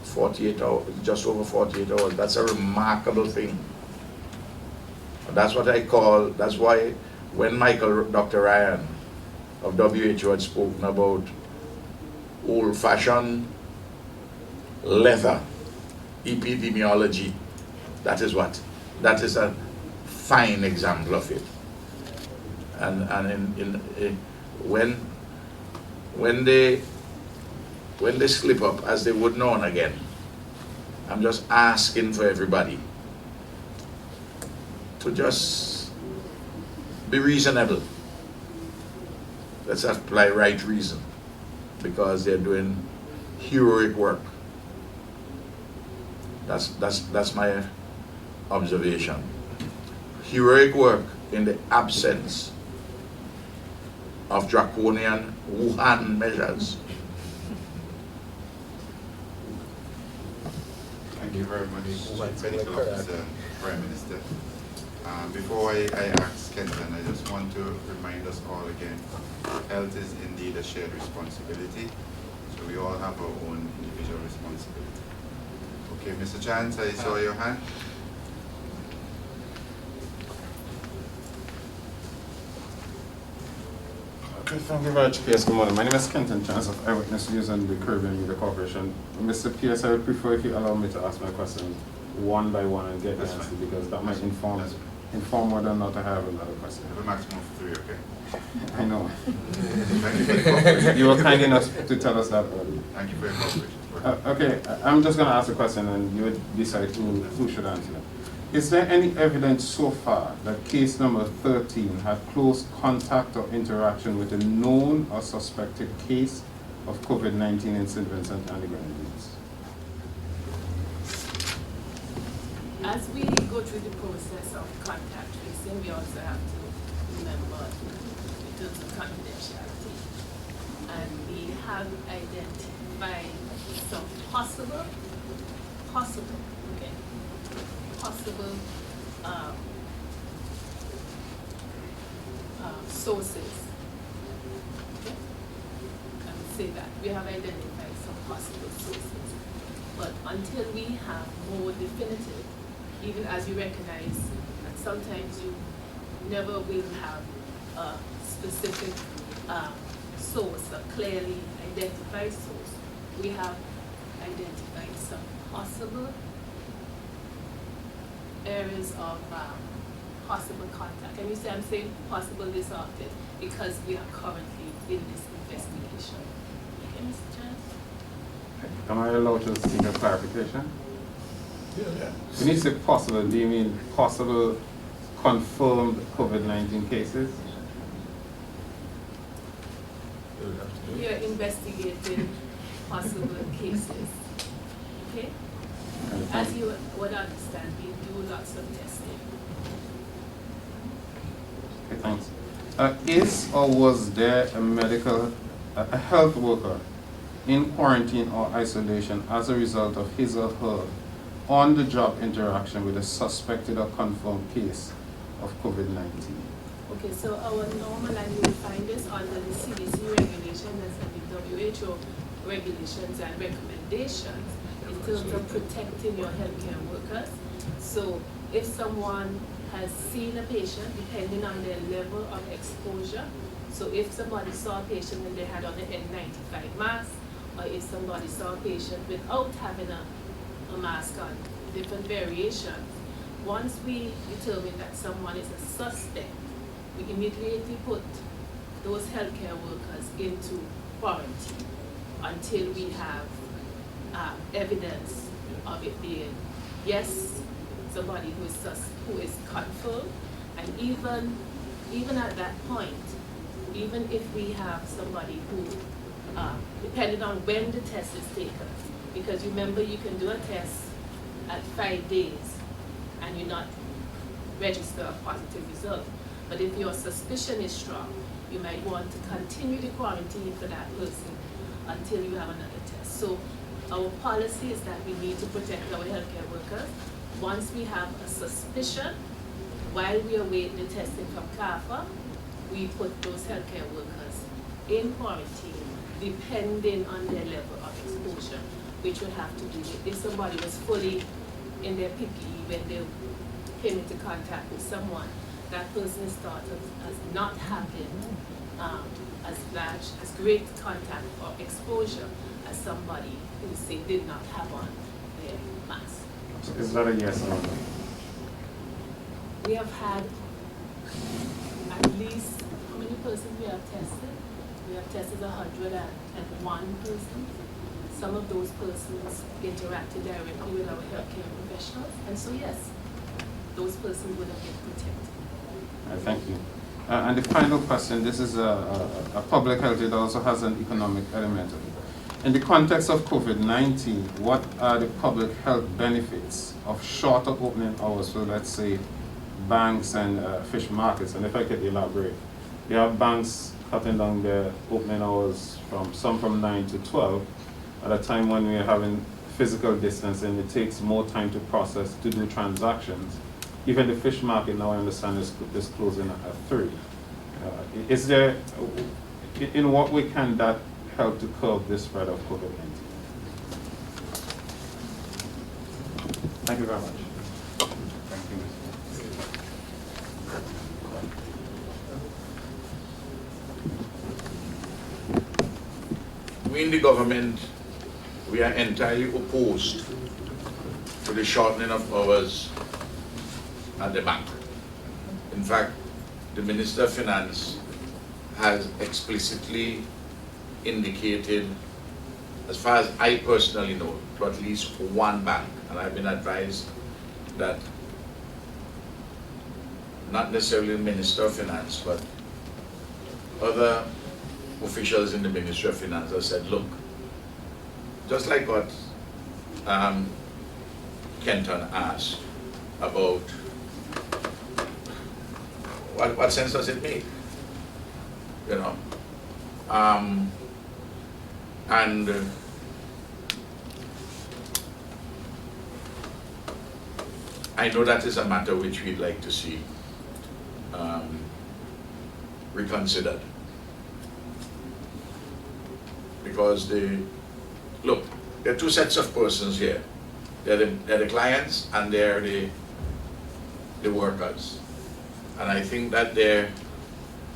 48 hours, just over 48 hours. That's a remarkable thing. That's what I call, that's why when Dr. Ryan of WHO had spoken about old-fashioned leather epidemiology, that is a fine example of it. And when they slip up, as they would now and again, I'm just asking for everybody to just be reasonable. Let's apply right reason, because they're doing heroic work. That's my observation. Heroic work in the absence of draconian Wuhan measures. Thank you very much, Chief Medical Officer, Prime Minister. Before I ask Kenton, I just want to remind us all again, health is indeed a shared responsibility, so we all have our own individual responsibility. Okay, Mr. Chance, I saw your hand. Okay, thank you very much, P.S. Good morning. My name is Kenton Chance of Eyewitness News and the Caribbean Media Corporation. Mr. P.S., I would prefer if you allow me to ask my questions one by one and get the answer, because that might inform whether or not I have another question. Have a maximum of 3, okay? I know. Thank you for your cooperation. You were kind enough to tell us that earlier. Thank you for your cooperation. Okay, I'm just going to ask a question and you would decide who should answer it. Is there any evidence so far that case number 13 had close contact or interaction with a known or suspected case of COVID-19 in St. Vincent and the Grenadines? As we go through the process of contact tracing, we also have to remember in terms of confidentiality. And we have identified some possible sources. Okay? I would say that we have identified some possible sources, but until we have more definitive, even as you recognize that sometimes you never will have a specific source, a clearly identified source, we have identified some possible areas of possible contact. And you say I'm saying possible this often because we are currently in this investigation. Okay, Mr. Chance? Am I allowed to seek a clarification? Yeah. When you say possible, do you mean possible confirmed COVID-19 cases? We are investigating possible cases. Okay? As you would understand, we do lots of testing. Okay, thanks. Is or was there a health worker in quarantine or isolation as a result of his or her on-the-job interaction with a suspected or confirmed case of COVID-19? Okay, so our normal, and you will find this under the CDC regulations and the WHO regulations and recommendations in terms of protecting your healthcare workers. So if someone has seen a patient, depending on their level of exposure, so if somebody saw a patient and they had on the N95 mask, or if somebody saw a patient without having a mask on, different variations, once we determine that someone is a suspect, we immediately put those healthcare workers into quarantine until we have evidence of it being, yes, somebody who is confirmed, and even at that point, even if we have somebody who, depending on when the test is taken, because remember you can do a test at 5 days and you not register a positive result. But if your suspicion is strong, you might want to continue the quarantine for that person until you have another test. So our policy is that we need to protect our healthcare workers. Once we have a suspicion, while we await the testing from CAFA, we put those healthcare workers in quarantine depending on their level of exposure, which would have to do with if somebody was fully in their PPE when they came into contact with someone, that person is thought of as not having as great contact or exposure as somebody who say did not have on their mask. So is that a yes or no? We have had at least, how many persons we have tested? We have tested 101 persons. Some of those persons interacted directly with our healthcare professionals, and so yes, those persons would have been protected. Thank you. And the final question, this is a public health, it also has an economic element of it. In the context of COVID-19, what are the public health benefits of shorter opening hours for, let's say, banks and fish markets? And if I could elaborate, you have banks cutting down their opening hours from 9 to 12, at a time when we're having physical distancing, it takes more time to process, to do transactions. Even the fish market now, I understand, is closing at 3. Is there, in what way can that help to curb the spread of COVID-19? Thank you very much. Thank you. We in the government, we are entirely opposed to the shortening of hours at the bank. In fact, the Minister of Finance has explicitly indicated, as far as I personally know, to at least one bank, and I've been advised that not necessarily the Minister of Finance, but other officials in the Ministry of Finance have said, look, just like what Kenton asked about what sense does it make, you know? And I know that is a matter which we'd like to see reconsidered. Because look, there are two sets of persons here. They're the clients and they're the workers. And I think that they're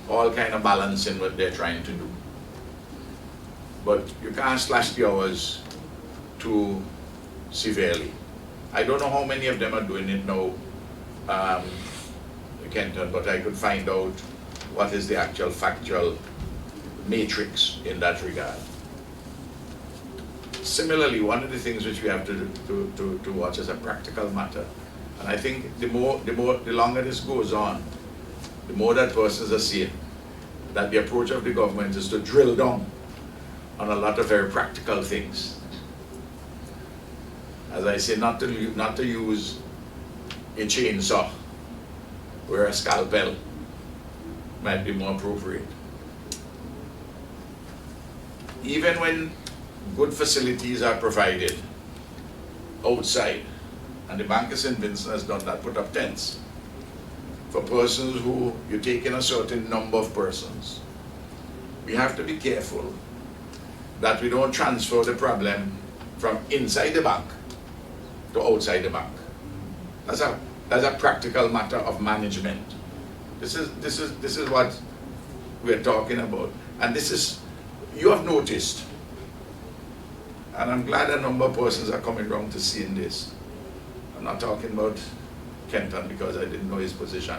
all kind of balancing what they're trying to do. But you can't slash the hours too severely. I don't know how many of them are doing it now, Kenton, but I could find out what is the actual factual matrix in that regard. Similarly, one of the things which we have to watch as a practical matter, and I think the longer this goes on, the more that persons are seeing that the approach of the government is to drill down on a lot of very practical things. As I say, not to use a chainsaw where a scalpel might be more appropriate. Even when good facilities are provided outside, and the Bank of St. Vincent has done that, put up tents for persons who you take in a certain number of persons. We have to be careful that we don't transfer the problem from inside the bank to outside the bank. That's a practical matter of management. This is what we're talking about, and this is, you have noticed, and I'm glad a number of persons are coming around to seeing this. I'm not talking about Kenton because I didn't know his position.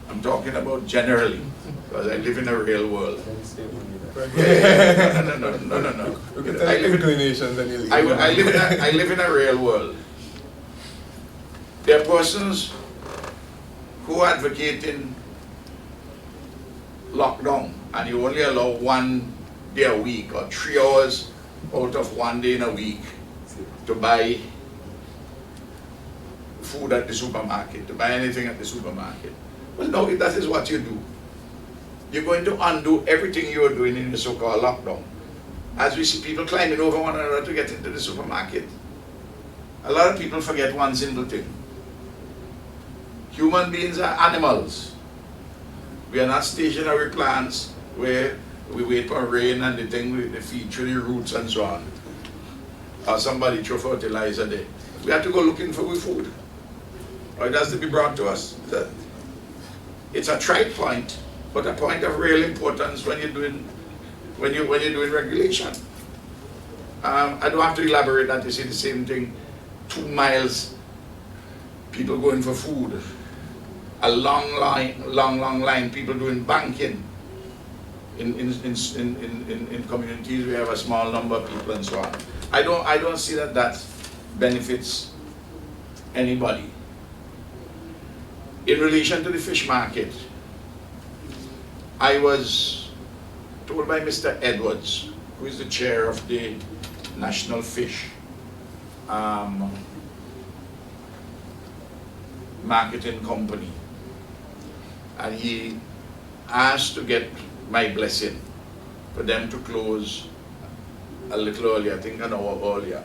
I'm talking about generally, because I live in a real world. No. I live in a real world. There are persons who are advocating lockdown, and you only allow 1 day a week or 3 hours out of 1 day in a week to buy food at the supermarket, to buy anything at the supermarket. Well, no, that is what you do. You're going to undo everything you're doing in the so-called lockdown. As we see people climbing over one another to get into the supermarket. A lot of people forget one simple thing. Human beings are animals. We are not stationary plants where we wait for rain and the thing we feed through the roots and so on. Or somebody throw fertilizer there. We have to go looking for food. Or it has to be brought to us. It's a trite point, but a point of real importance when you're doing regulation. I don't have to elaborate that. You see the same thing. 2 miles, people going for food. A long line, people doing banking in communities. We have a small number of people and so on. I don't see that benefits anybody. In relation to the fish market, I was told by Mr. Edwards, who is the chair of the National Fish Marketing Company, and he asked to get my blessing for them to close a little earlier, I think an hour earlier.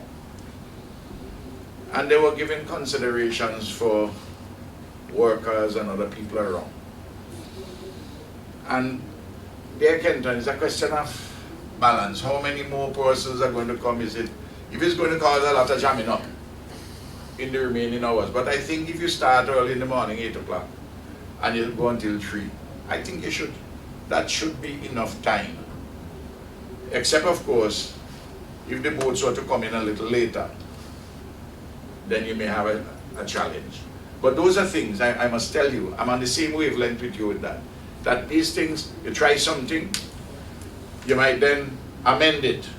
And they were giving considerations for workers and other people around. And there, Kenton, it's a question of balance. How many more persons are going to come? Is it, if it's going to cause a lot of jamming up in the remaining hours. But I think if you start early in the morning, 8 o'clock, and you'll go until 3, I think that should be enough time. Except, of course, if the boats were to come in a little later, then you may have a challenge. But those are things, I must tell you, I'm on the same wavelength with you with that. That these things, you try something, you might then amend it.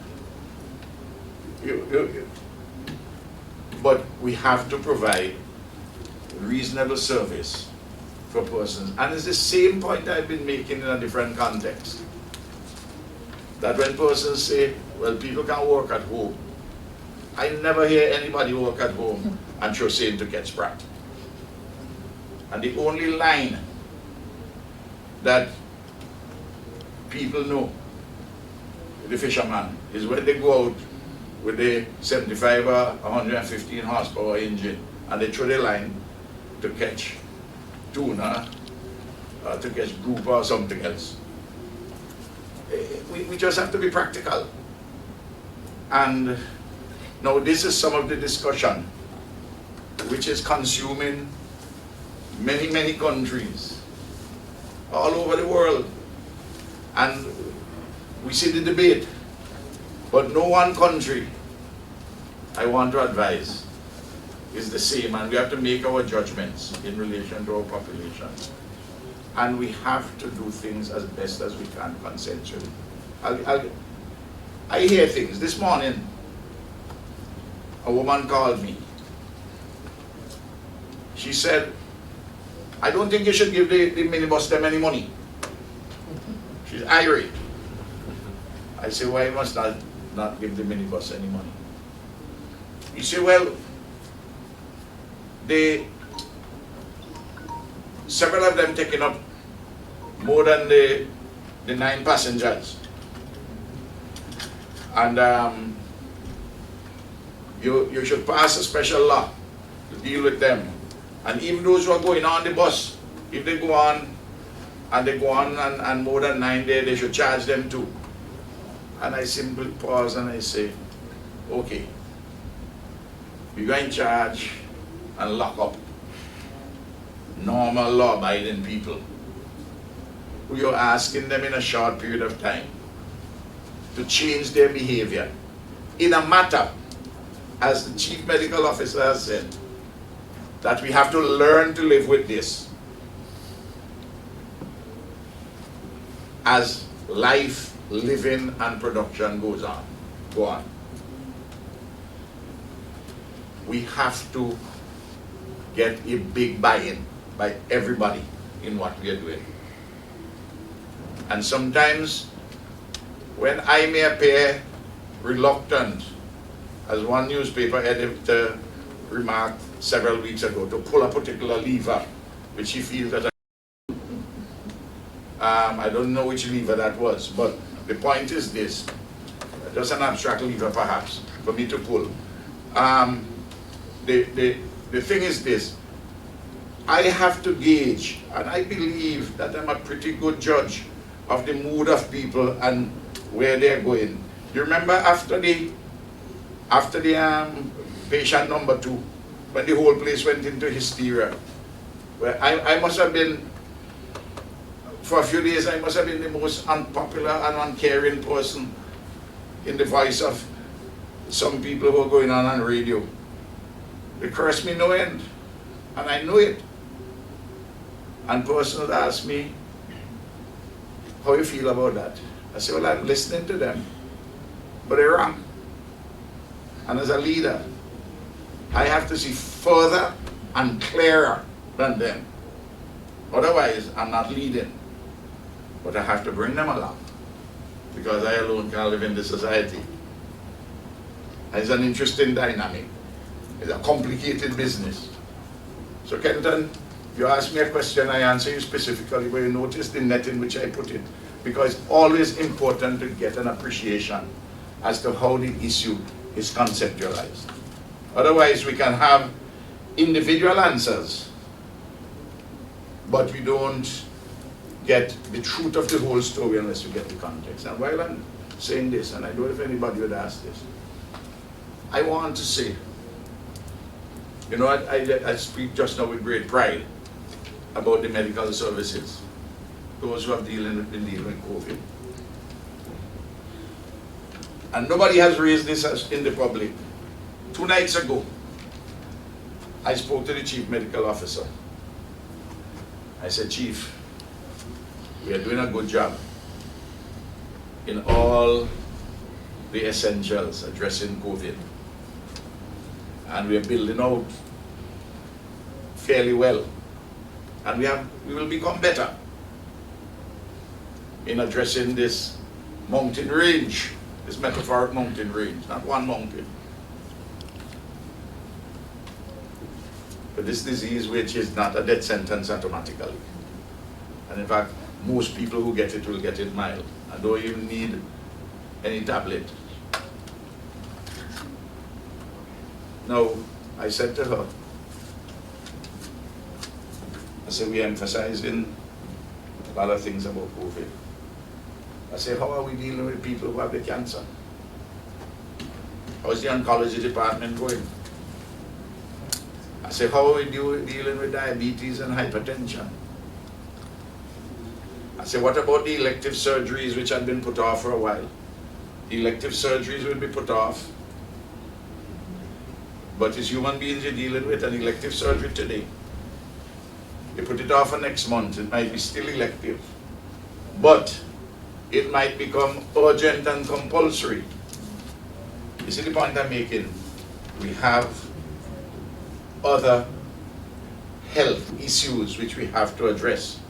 But we have to provide reasonable service for persons. And it's the same point I've been making in a different context. That when persons say, well, people can work at home, I never hear anybody work at home and throw same to get sprat. And the only line that people know, the fisherman, is when they go out with the 75 or 115 horsepower engine and they throw the line to catch tuna, to catch grouper or something else. We just have to be practical. And now this is some of the discussion which is consuming many countries all over the world. And we see the debate, but no one country, I want to advise, is the same, and we have to make our judgments in relation to our population. And we have to do things as best as we can consensually. I hear things. This morning, a woman called me. She said, I don't think you should give the minibus them any money. She's irate. I say, why must I not give the minibus any money? You say, well, several of them taking up more than the 9 passengers. And you should pass a special law to deal with them. And even those who are going on the bus, if they go on and more than 9 days, they should charge them too. And I simply pause and I say, okay, we're going to charge and lock up normal law-abiding people who you're asking them in a short period of time to change their behavior in a matter, as the chief medical officer has said, that we have to learn to live with this as life, living, and production go on. We have to get a big buy-in by everybody in what we are doing. And sometimes, when I may appear reluctant, as one newspaper editor remarked several weeks ago, to pull a particular lever which he feels that I don't know which lever that was, but the point is this, just an abstract lever perhaps, for me to pull. The thing is this, I have to gauge, and I believe that I'm a pretty good judge of the mood of people and where they're going. You remember after the patient number 2, when the whole place went into hysteria, where I must have been, for a few days, I must have been the most unpopular and uncaring person in the voice of some people who are going on radio. They curse me no end, and I know it. And person would ask me, how you feel about that? I say, well, I'm listening to them, but they're wrong. And as a leader, I have to see further and clearer than them. Otherwise, I'm not leading. But I have to bring them along, because I alone can't live in this society. It's an interesting dynamic. It's a complicated business. So Kenton, you ask me a question, I answer you specifically, but you notice the net in which I put it. Because it's always important to get an appreciation as to how the issue is conceptualized. Otherwise, we can have individual answers, but we don't get the truth of the whole story unless we get the context. And while I'm saying this, and I don't know if anybody would ask this, I want to say, you know, I speak just now with great pride about the medical services, those who have been dealing with COVID. And nobody has raised this in the public. 2 nights ago, I spoke to the chief medical officer. I said, Chief, we are doing a good job in all the essentials addressing COVID. And we are building out fairly well. And we will become better in addressing this mountain range, this metaphoric mountain range, not one mountain. But this disease which is not a death sentence automatically. And in fact, most people who get it will get it mild and don't even need any tablet. Now, I said to her, I said, we are emphasizing a lot of things about COVID. I said, how are we dealing with people who have the cancer? How's the oncology department going? I said, how are we dealing with diabetes and hypertension? I said, what about the elective surgeries which had been put off for a while? The elective surgeries will be put off. But as human beings, you're dealing with an elective surgery today. You put it off for next month, it might be still elective. But it might become urgent and compulsory. You see the point I'm making? We have other health issues which we have to address.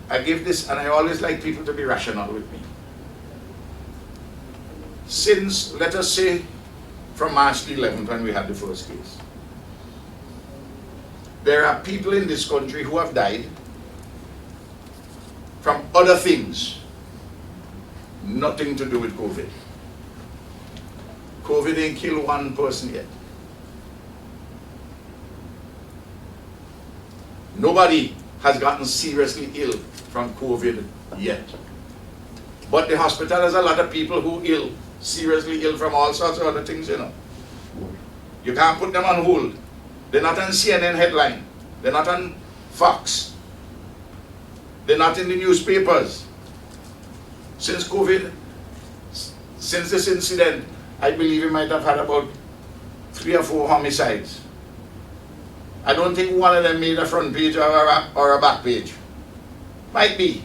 I give this, and I always like people to be rational with me. Since, let us say, from March the 11th when we had the first case, there are people in this country who have died from other things, nothing to do with COVID. COVID ain't killed one person yet. Nobody has gotten seriously ill from COVID yet. But the hospital has a lot of people who ill, seriously ill from all sorts of other things, you know. You can't put them on hold. They're not on CNN headline. They're not on Fox. They're not in the newspapers. Since COVID, since this incident, I believe we might have had about 3 or 4 homicides. I don't think one of them made a front page or a back page. Might be.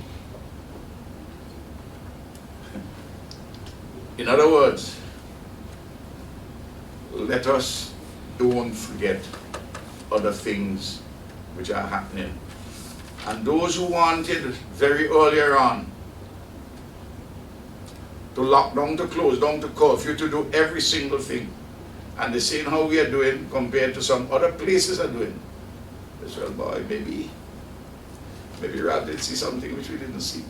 In other words, let us don't forget other things which are happening. And those who wanted very earlier on to lock down, to close down, to curfew, to do every single thing, and they're saying how we are doing compared to some other places are doing. Well, boy, maybe maybe Ralph did see something which we didn't see.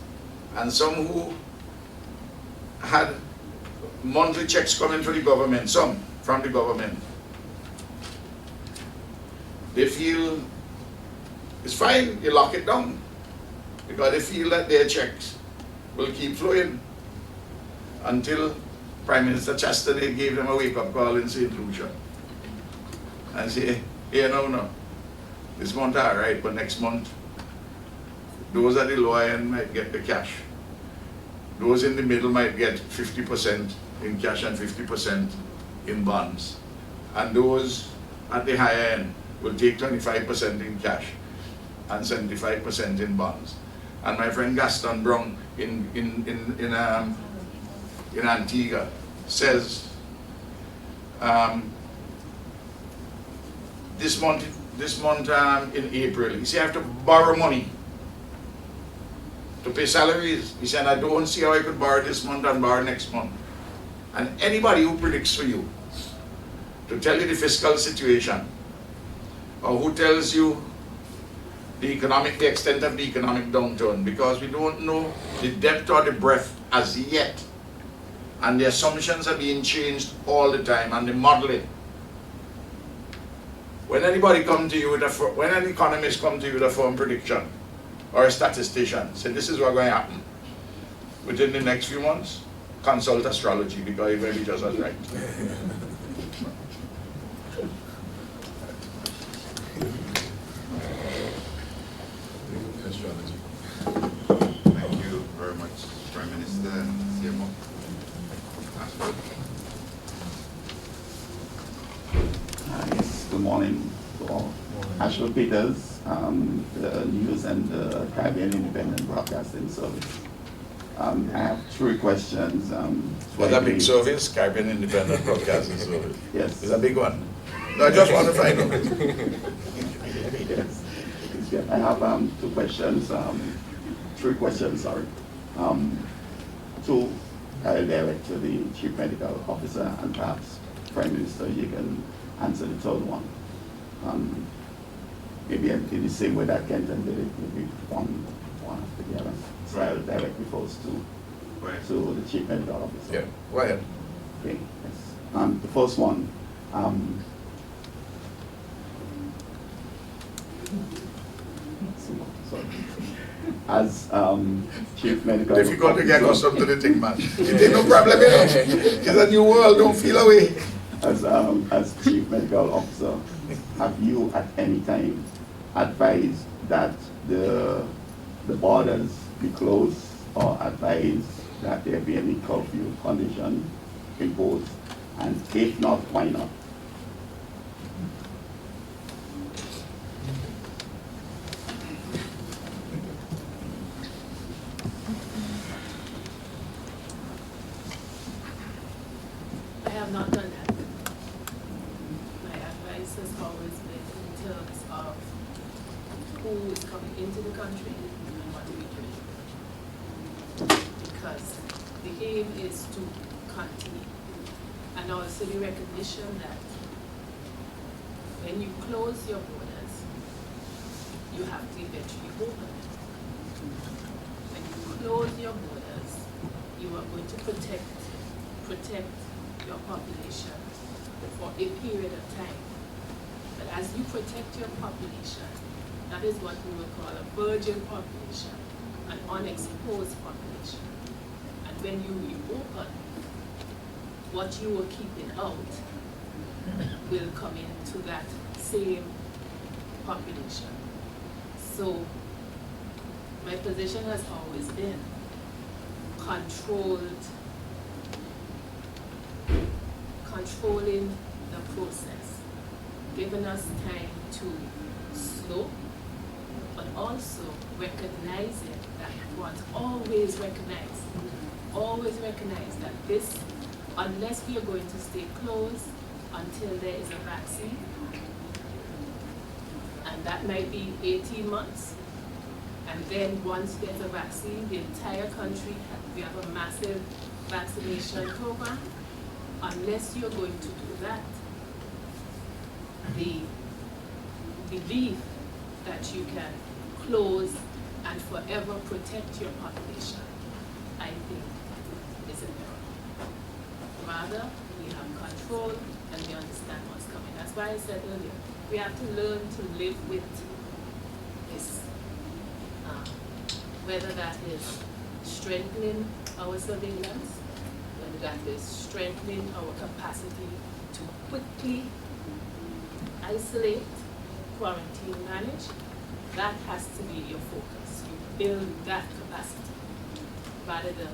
And some who had monthly checks coming from the government, some from the government, they feel it's fine, you lock it down, because they feel that their checks will keep flowing until Prime Minister Chastity gave them a wake-up call in St. Lucia and say, hey, no, this month all right, but next month, those at the lower end might get the cash. Those in the middle might get 50% in cash and 50% in bonds. And those at the higher end will take 25% in cash and 75% in bonds. And my friend Gaston Brown in Antigua says, this month in April, he said, I have to borrow money to pay salaries. He said, I don't see how I could borrow this month and borrow next month. And anybody who predicts for you to tell you the fiscal situation, or who tells you the extent of the economic downturn, because we don't know the depth or the breadth as yet. And the assumptions are being changed all the time, and the modeling. When anybody come to you with when an economist comes to you with a firm prediction, or a statistician, say this is what's going to happen within the next few months, consult astrology, because it may be just as right. Astrology. Thank you very much, Prime Minister and CMO. Yes, good morning to all. Ashford Peters, the News and the Caribbean Independent Broadcasting Service. I have 3 questions. Was a big service, Caribbean Independent Broadcasting Service? Yes. It's a big one. No, I just want to find out. Yes. I have 2 questions, 3 questions, sorry. 2 I'll direct to the Chief Medical Officer, and perhaps Prime Minister, you can answer the third one. Maybe in the same way that Kenton did it, maybe one after the other. So I'll direct the first 2 to the Chief Medical Officer. Yeah, go ahead. Okay, yes. The first one, sorry. As Chief Medical Officer. Difficult to get accustomed to the thing, man. It ain't no problem, you know. It's a new world, don't feel away. As Chief Medical Officer, have you at any time advised that the borders be closed, or advised that there be any curfew condition imposed? And if not, why not? I have not done that. My advice has always been in terms of who is coming into the country and what we do. Because the aim is to continue. And also the recognition that when you close your borders, you have to eventually open them. When you close your borders, you are going to protect your population for a period of time. But as you protect your population, that is what we will call a virgin population, an unexposed population. And when you reopen, what you were keeping out will come into that same population. So my position has always been controlling the process, giving us time to slow, but also recognizing that always recognize that this, unless we are going to stay closed until there is a vaccine, and that might be 18 months, and then once there's a vaccine, the entire country, we have a massive vaccination program. Unless you're going to do that, the belief that you can close and forever protect your population, I think is an error. Rather, we have control and we understand what's coming. That's why I said earlier, we have to learn to live with this. Whether that is strengthening our surveillance, whether that is strengthening our capacity to quickly isolate, quarantine, manage, that has to be your focus. You build that capacity rather than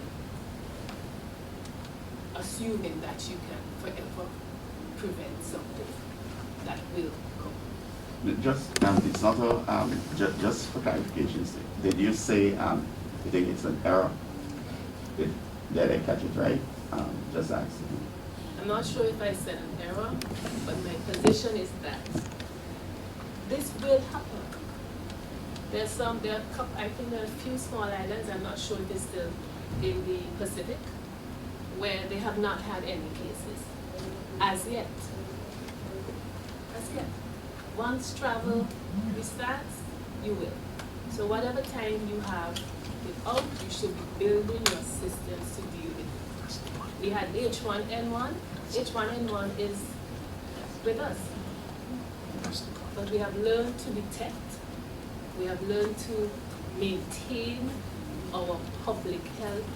assuming that you can forever prevent something that will come. Just, it's not a, just for clarification's sake, did you say, you think it's an error? Did I catch it right? Just asking. I'm not sure if I said an error, but my position is that this will happen. There are a couple, I think there are a few small islands, I'm not sure if it's still in the Pacific, where they have not had any cases as yet. As yet. Once travel restarts, you will. So whatever time you have without, you should be building your systems to deal with it. We had H1N1. H1N1 is with us. But we have learned to detect, we have learned to maintain our public health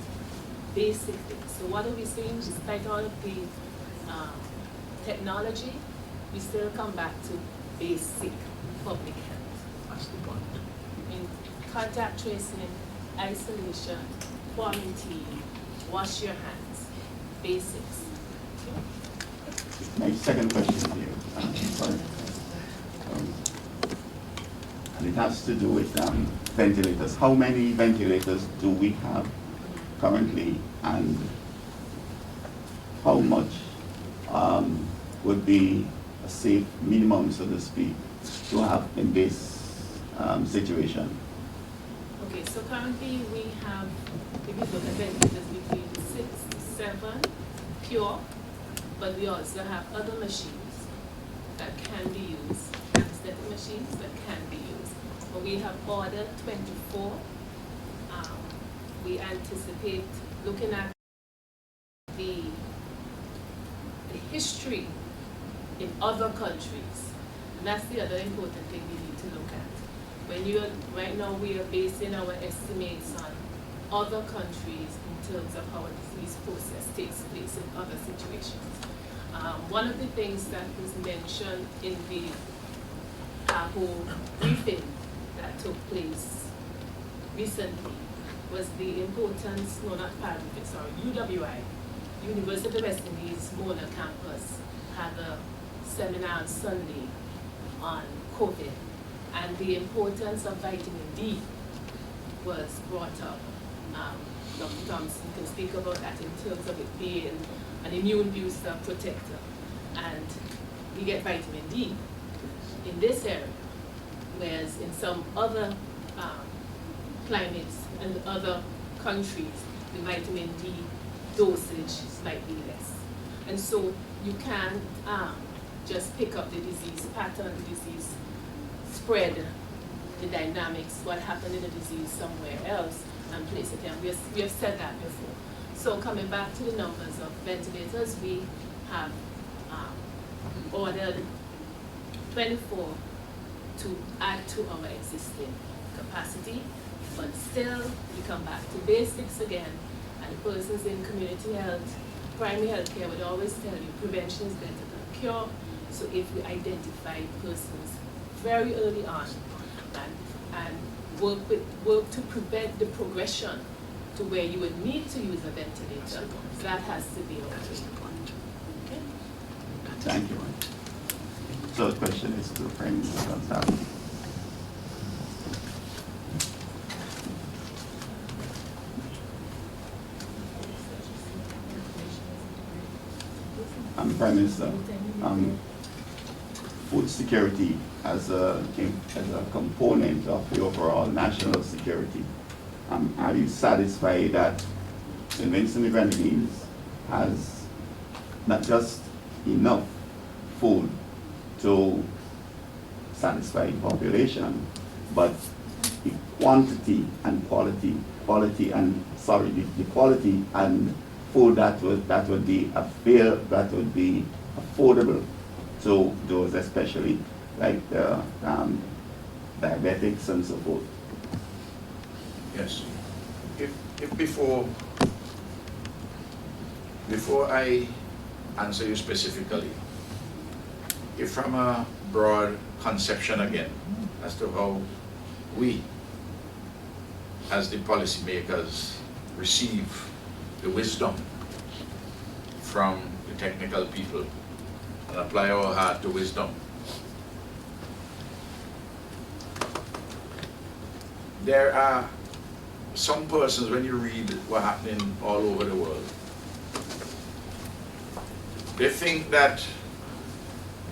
basic things. So what are we saying? Despite all of the technology, we still come back to basic public health. That's the point. In contact tracing, isolation, quarantine, wash your hands, basics. My second question here, sorry. And it has to do with ventilators. How many ventilators do we have currently, and how much would be a safe minimum, so to speak, to have in this situation? Okay, so currently we have, if you look at ventilators, between 6 to 7 pure, but we also have other machines that can be used, anesthetic machines that can be used. But we have ordered 24. We anticipate looking at the history in other countries. And that's the other important thing we need to look at. Right now we are basing our estimates on other countries in terms of how a disease process takes place in other situations. One of the things that was mentioned in the whole briefing that took place recently was the importance, no, not PARIS, sorry, UWI, University of the West Indies Mona campus, had a seminar on Sunday on COVID, and the importance of vitamin D was brought up. Dr. Thompson can speak about that in terms of it being an immune booster protector. And we get vitamin D in this area, whereas in some other climates and other countries, the vitamin D dosage might be less. And so you can't just pick up the disease pattern, the disease spread, the dynamics, what happened in the disease somewhere else, and place it here. We have said that before. So coming back to the numbers of ventilators, we have ordered 24 to add to our existing capacity, but still we come back to basics again, and persons in community health, primary health care would always tell you prevention is better than cure. So if we identify persons very early on and work to prevent the progression to where you would need to use a ventilator, that has to be our okay? Thank you. So the question is to Prime Minister. Prime Minister, food security as a component of the overall national security. Are you satisfied that St. Vincent and the Grenadines has not just enough food to satisfy the population, but the quantity and quality and the quality and food that would be affordable to those, especially like the diabetics and so forth. Yes. If before I answer you specifically, if from a broad conception again as to how we as the policymakers receive the wisdom from the technical people and apply our heart to wisdom. There are some persons, when you read what's happening all over the world, they think that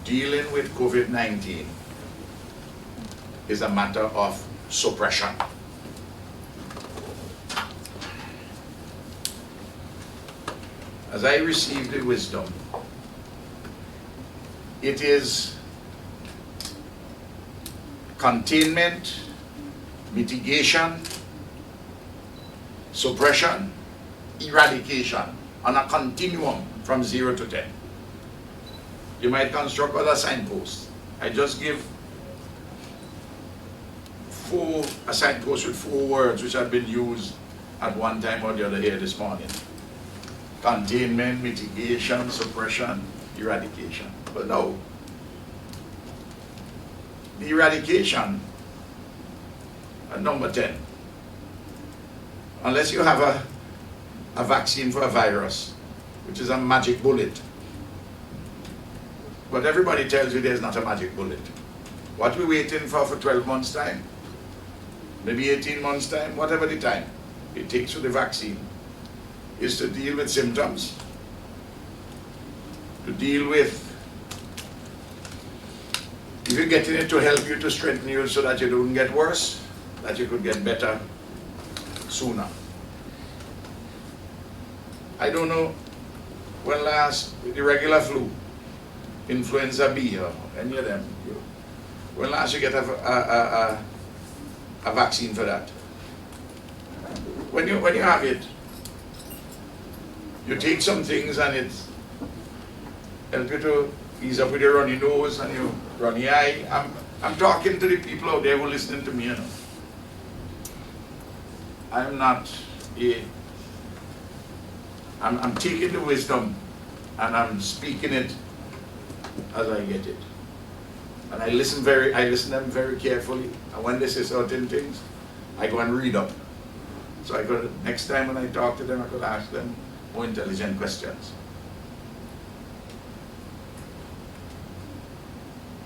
dealing with COVID-19 is a matter of suppression. As I receive the wisdom, it is containment, mitigation, suppression, eradication on a continuum from 0 to 10. You might construct other signposts. I just give a signpost with 4 words which have been used at one time or the other here this morning. Containment, mitigation, suppression, eradication. But no, the eradication at number 10, unless you have a vaccine for a virus, which is a magic bullet. But everybody tells you there's not a magic bullet. What we're waiting for 12 months' time, maybe 18 months' time, whatever the time it takes for the vaccine, is to deal with symptoms, to deal with, if you're getting it to help you to strengthen you so that you don't get worse, that you could get better sooner. I don't know when last, the regular flu, influenza B or any of them, when last you get a vaccine for that. When you have it, you take some things and it helps you to ease up with your runny nose and your runny eye. I'm talking to the people out there who are listening to me, you know. I'm not I'm taking the wisdom and I'm speaking it as I get it. And I listen to them very carefully. And when they say certain things, I go and read up. So I could, next time when I talk to them, I could ask them more intelligent questions.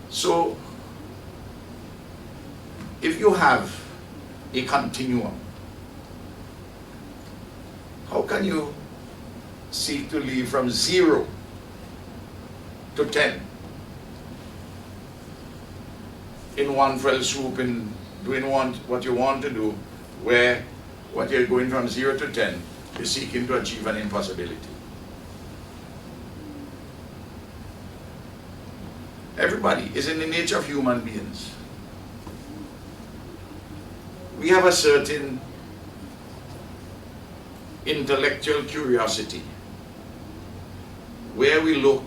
So, if you have a continuum, how can you seek to live from 0 to 10 in one fell swoop in doing what you want to do, where what you're going from 0 to 10 is seeking to achieve an impossibility? Everybody is in the nature of human beings. We have a certain intellectual curiosity where we look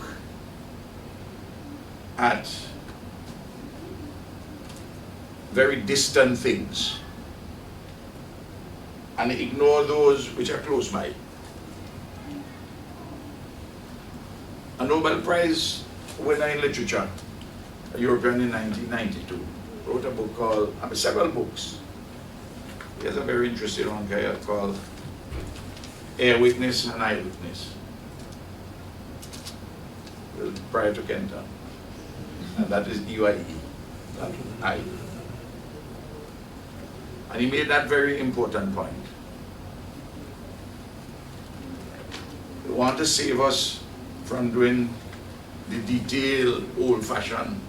at very distant things and ignore those which are close by. A Nobel Prize winner in literature, a European in 1992, wrote a book called, several books. He has a very interesting one called Air Witness and Eye Witness, prior to Kenton. And that is EYE, eye. And he made that very important point. We want to save us from doing the detailed, old-fashioned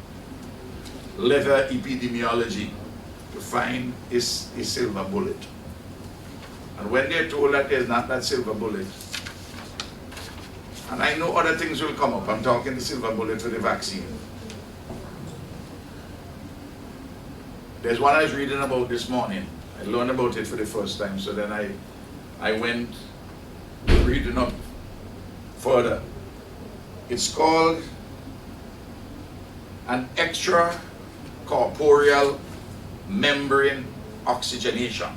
leather epidemiology to find a silver bullet. And when they're told that there's not that silver bullet, and I know other things will come up, I'm talking the silver bullet for the vaccine. There's one I was reading about this morning. I learned about it for the first time, so then I went reading up further. It's called an extracorporeal membrane oxygenation,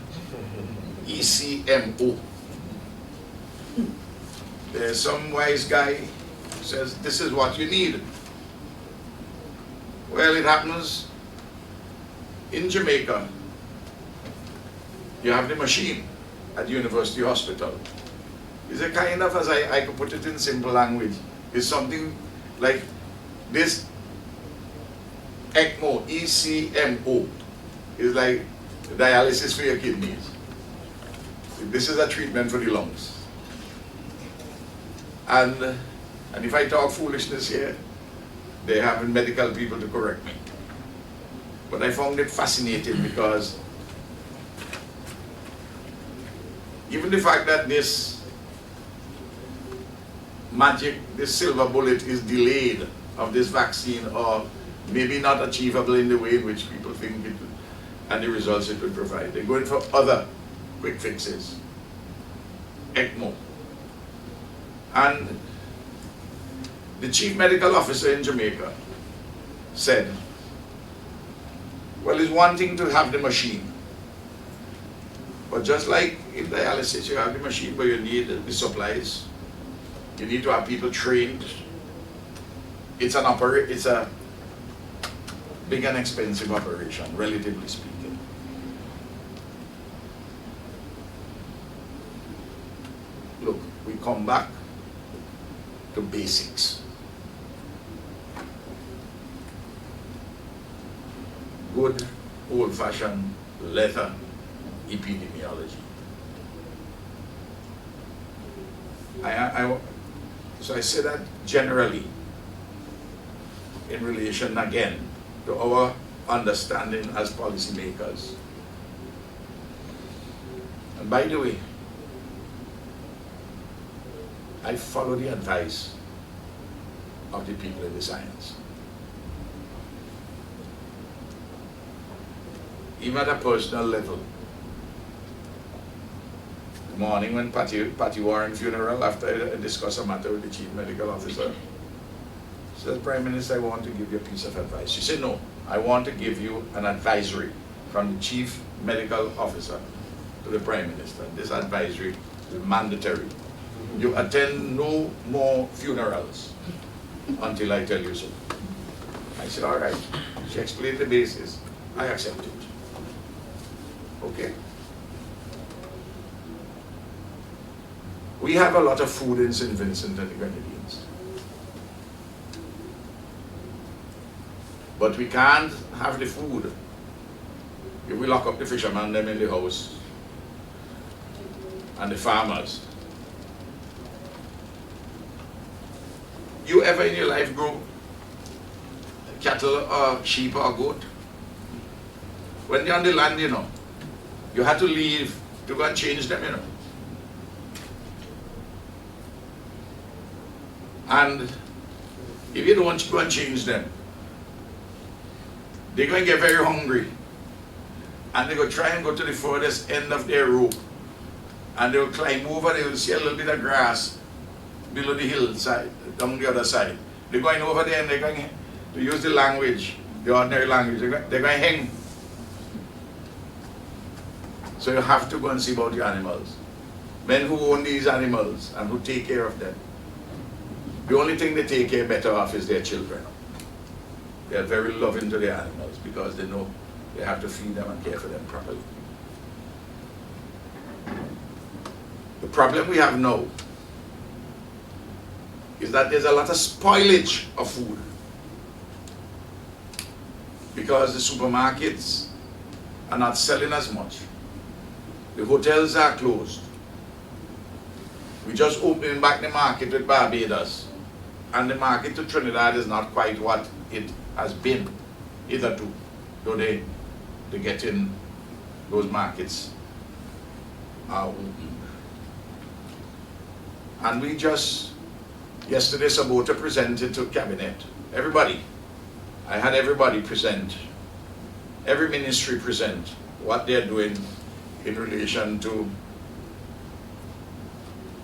ECMO. There's some wise guy who says this is what you need. Well, it happens in Jamaica. You have the machine at the University Hospital. It's a kind of, as I could put it in simple language, it's something like this ECMO, ECMO, is like dialysis for your kidneys. This is a treatment for the lungs. And if I talk foolishness here, they have medical people to correct me. But I found it fascinating because even the fact that this magic, this silver bullet is delayed of this vaccine, or maybe not achievable in the way in which people think it would, and the results it would provide. They're going for other quick fixes. ECMO. And the chief medical officer in Jamaica said, well, it's one thing to have the machine, but just like in dialysis, you have the machine, but you need the supplies. You need to have people trained. It's a big and expensive operation, relatively speaking. Look, we come back to basics. Good old-fashioned leather epidemiology. So I say that generally in relation again to our understanding as policymakers. And by the way, I follow the advice of the people in the science. Even at a personal level. The morning when Patty Warren funeral, after I discussed a matter with the chief medical officer, she said, Prime Minister, I want to give you a piece of advice. She said, no, I want to give you an advisory from the chief medical officer to the Prime Minister. This advisory is mandatory. You attend no more funerals until I tell you so. I said, all right. She explained the basis. I accept it. Okay. We have a lot of food in St. Vincent and the Grenadines. But we can't have the food if we lock up the fishermen them in the house and the farmers. You ever in your life grow cattle or sheep or goat? When they're on the land, you know, you had to leave to go and change them, you know. And if you don't go and change them, they're going to get very hungry. And they're going to try and go to the furthest end of their rope. And they'll climb over, they will see a little bit of grass below the hillside, down the other side. They're going over there and they're going to use the language, the ordinary language. They're going to hang. So you have to go and see about the animals. Men who own these animals and who take care of them. The only thing they take care better of is their children. They are very loving to their animals because they know they have to feed them and care for them properly. The problem we have now is that there's a lot of spoilage of food because the supermarkets are not selling as much. The hotels are closed. We just opening back the market with Barbados, and the market to Trinidad is not quite what it has been hitherto, though they get in those markets are open. And we just, yesterday Sabota presented to Cabinet, everybody. I had everybody present every ministry present what they're doing in relation to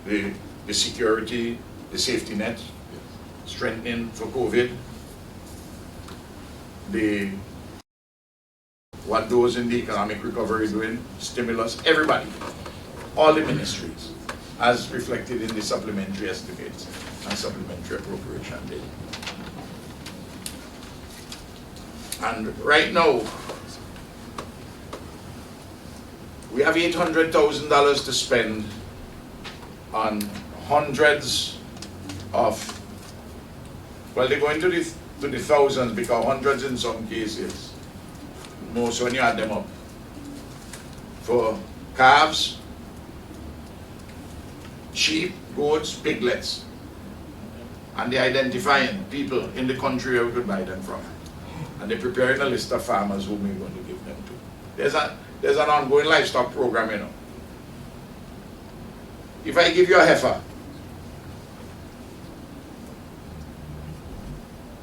the security, the safety net, strengthening for COVID, what those in the economic recovery doing, stimulus, everybody, all the ministries, as reflected in the supplementary estimates and supplementary appropriation bill. And right now, we have $800,000 to spend on hundreds of, well, they're going to the thousands because hundreds in some cases, most when you add them up, for calves, sheep, goats, piglets, and they're identifying people in the country where we could buy them from. And they're preparing a list of farmers whom we're going to give them to. There's an ongoing livestock program, you know. If I give you a heifer,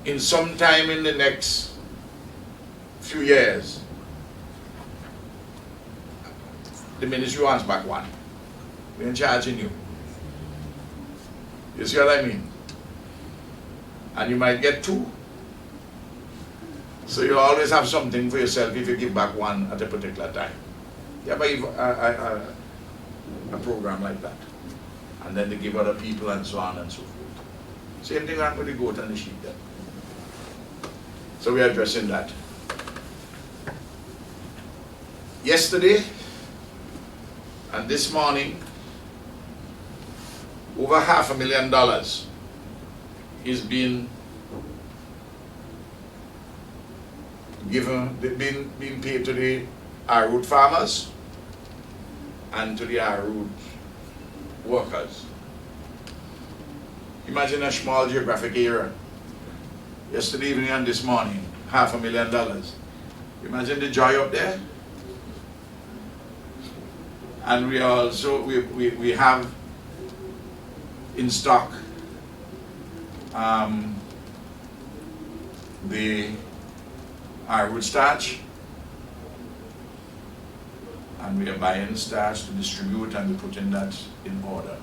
in some time in the next few years, the ministry wants back one. We ain't charging you. You see what I mean? And you might get two. So you always have something for yourself if you give back one at a particular time. You have a program like that. And then they give other people and so on and so forth. Same thing happened with the goat and the sheep then. So we are addressing that. Yesterday and this morning, over $500,000 is being being paid to the root farmers and to the root workers. Imagine a small geographic area. Yesterday evening and this morning, $500,000. Imagine the joy up there. And we also we have in stock the root starch, and we are buying starch to distribute and we're putting that in order.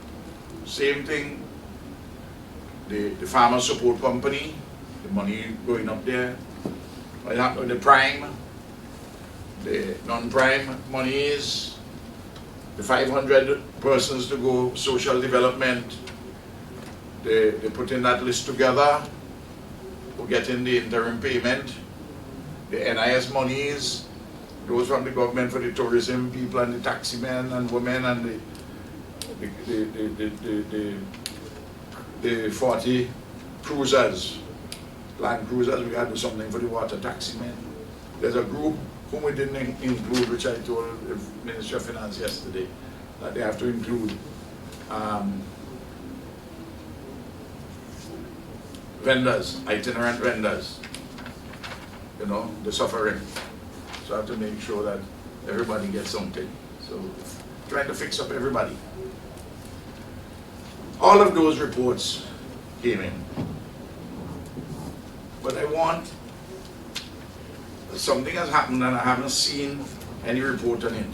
Same thing, the farmer support company, the money going up there. What happened with the prime, the non-prime money is the 500 persons to go social development. They putting that list together. We're getting the interim payment. The NIS monies, those from the government for the tourism people and the taxi men and women and the 40 cruisers, land cruisers, we had to do something for the water taxi men. There's a group whom we didn't include, which I told the Ministry of Finance yesterday, that they have to include vendors, itinerant vendors, you know, the suffering. So I have to make sure that everybody gets something. So trying to fix up everybody. All of those reports came in. But I want, something has happened and I haven't seen any report on it.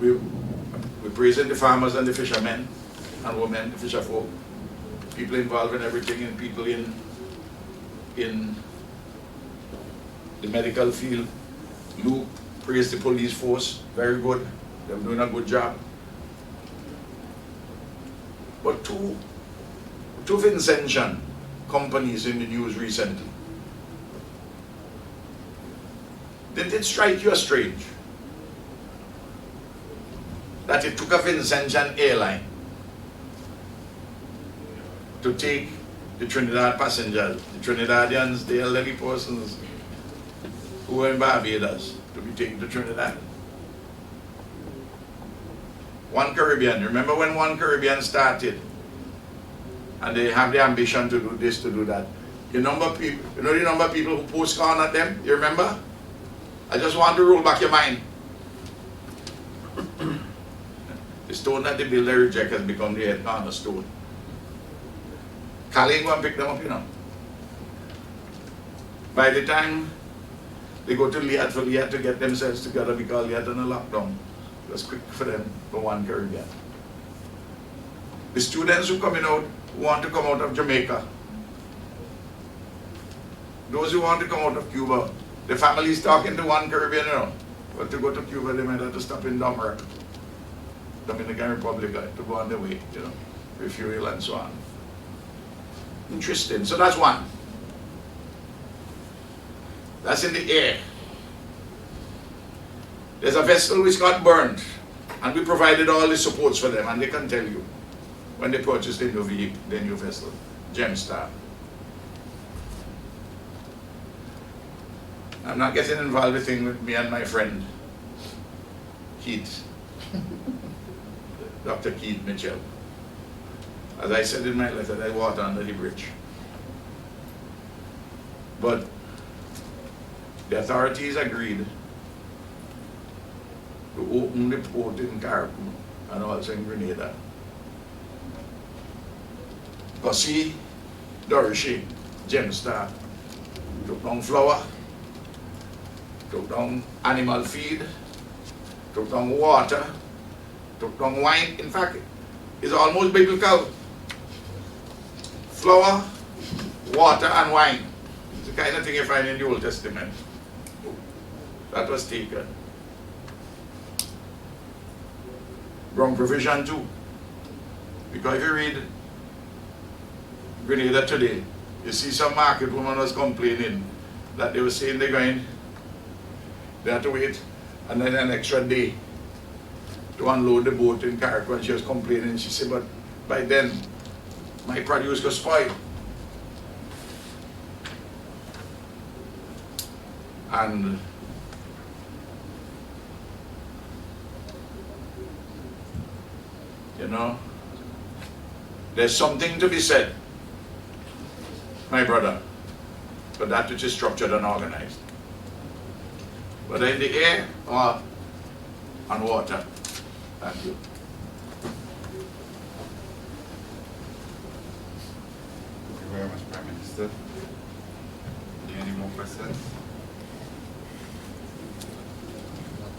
We're praising the farmers and the fishermen and women, the fisher folk, people involved in everything, and people in the medical field. Luke praised the police force, very good, they're doing a good job. But two Vincentian companies in the news recently. Did it strike you as strange that it took a Vincentian airline to take the Trinidad passengers, the Trinidadians, the elderly persons who were in Barbados, to be taken to Trinidad? One Caribbean, remember when One Caribbean started and they have the ambition to do this, to do that? You know the number of people who postcard at them? You remember? I just want to roll back your mind. The stone that they build, they reject, has become the head cornerstone. Cali go and pick them up, you know. By the time They go to Liat for Liat to get themselves together because Liat on a lockdown. It was quick for them for one Caribbean. The students who coming out, who want to come out of Jamaica, those who want to come out of Cuba, the families talking to one Caribbean, you know, but to go to Cuba, they might have to stop in Dominican Republic to go on their way, you know, refuel and so on. Interesting. So that's one. That's in the air. There's a vessel which got burned, and we provided all the supports for them, and they can tell you when they purchased the new vessel, Gemstar. I'm not getting involved with things with me and my friend, Keith, Dr. Keith Mitchell. As I said in my letter, they water under the bridge. But the authorities agreed to open the port in Caribou and also in Grenada. Gussie, Dorothy, Gemstar, took down flour, took down animal feed, took down water, took down wine. In fact, it's almost biblical. Flour, water, and wine. It's the kind of thing you find in the Old Testament. That was taken. Wrong provision too. Because if you read Grenada today, you see some market woman was complaining that they were saying they had to wait and then an extra day to unload the boat in Carrick, and she was complaining. She said, but by then my produce got spoiled. And you know, there's something to be said, my brother, for that which is structured and organized. Whether in the air or on water. Thank you. Thank you very much, Prime Minister. Any more questions?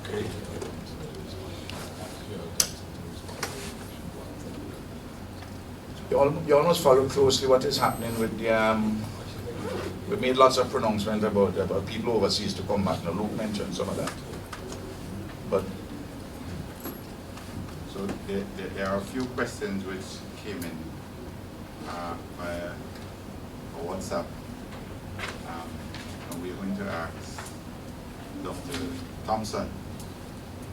Okay. You almost follow closely what is happening with the, we made lots of pronouncements about people overseas to come back. Now Luke mentioned some of that. But So there are a few questions which came in via WhatsApp. And we're going to ask Dr. Thompson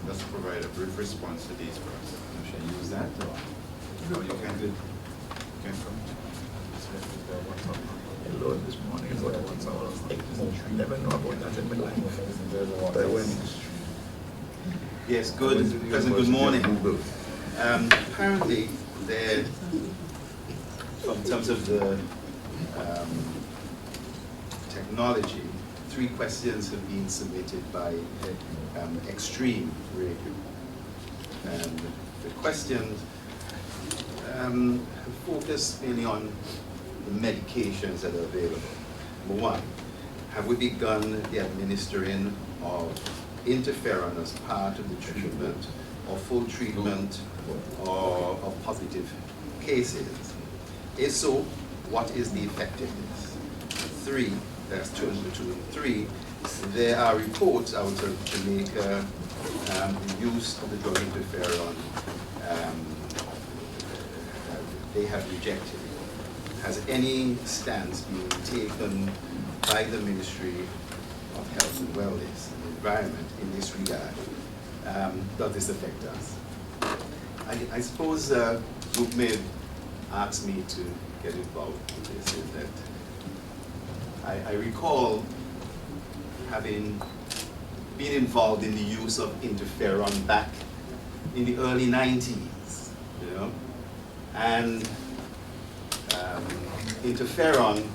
just to provide a brief response to these first. Should I use that or? No, you can hello this morning, I never know about that in my life. But when Yes, President, good morning. Apparently, there, in terms of the technology, 3 questions have been submitted by Extreme Radio. And the questions focus mainly on the medications that are available. Number 1, have we begun the administering of interferon as part of the treatment or full treatment or of positive cases? If so, what is the effectiveness? 3, that's 2 and 2 and 3, there are reports out of Jamaica, the use of the drug interferon, they have rejected it. Has any stance been taken by the Ministry of Health and Wellness and Environment in this regard? Does this affect us? I suppose Luke may ask me to get involved with this, is that I recall having been involved in the use of interferon back in the early 90s, you know, and interferon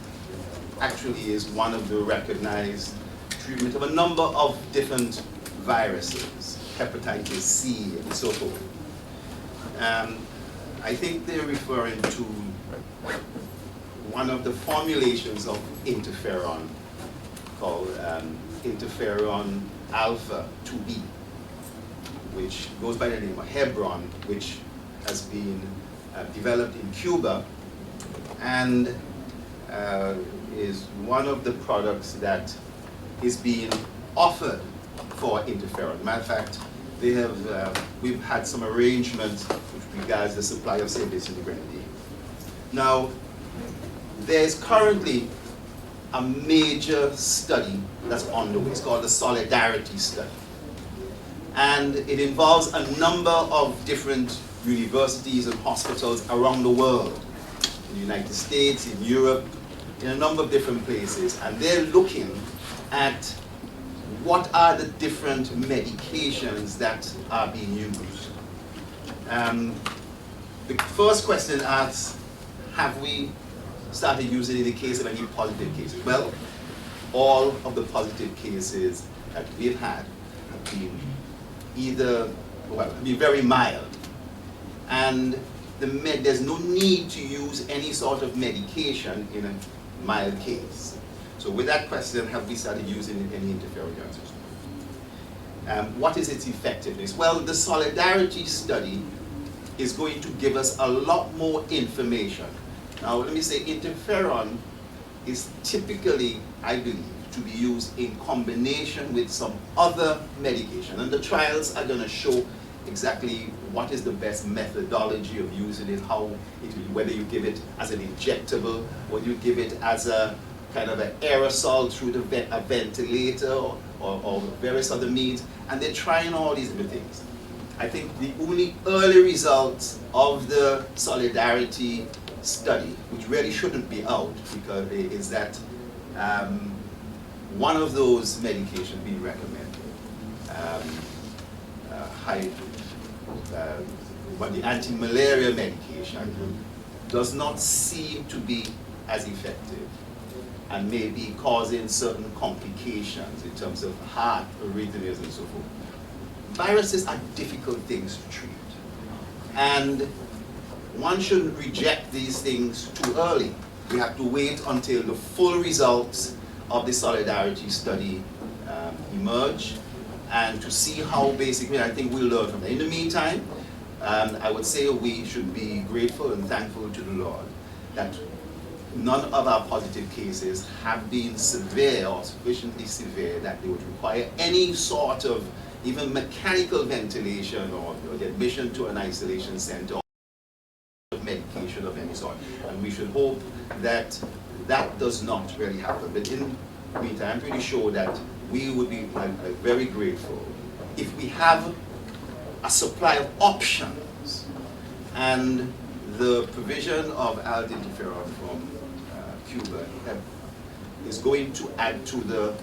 actually is one of the recognized treatment of a number of different viruses, hepatitis C and so forth. I think they're referring to one of the formulations of interferon called interferon alpha 2B, which goes by the name of Hebron, which has been developed in Cuba and is one of the products that is being offered for interferon. Matter of fact, they have, we've had some arrangements with regards to the supply of service in the Grenadines. Now, there's currently a major study that's underway. It's called the Solidarity Study. And it involves a number of different universities and hospitals around the world, in the United States, in Europe, in a number of different places. And they're looking at what are the different medications that are being used. The first question asks, have we started using it in the case of any positive cases? Well, all of the positive cases that we've had have been either, well, have been very mild. And there's no need to use any sort of medication in a mild case. So with that question, have we started using any interferon? What is its effectiveness? Well, the Solidarity Study is going to give us a lot more information. Now, let me say interferon is typically, I believe, to be used in combination with some other medication. And the trials are going to show exactly what is the best methodology of using it, how it, whether you give it as an injectable or you give it as a kind of an aerosol through a ventilator or various other means. And they're trying all these different things. I think the only early results of the Solidarity Study, which really shouldn't be out, because is that one of those medications being recommended, the anti-malaria medication, does not seem to be as effective and may be causing certain complications in terms of heart arrhythmias and so forth. Viruses are difficult things to treat, and one shouldn't reject these things too early. We have to wait until the full results of the Solidarity Study emerge, and to see how basically, I think we'll learn from it. In the meantime, I would say we should be grateful and thankful to the Lord that none of our positive cases have been severe or sufficiently severe that they would require any sort of even mechanical ventilation or the admission to an isolation center or medication of any sort. And we should hope that that does not really happen. But in the meantime, I'm pretty sure that we would be very grateful if we have a supply of options, and the provision of alpha interferon from Cuba is going to add to the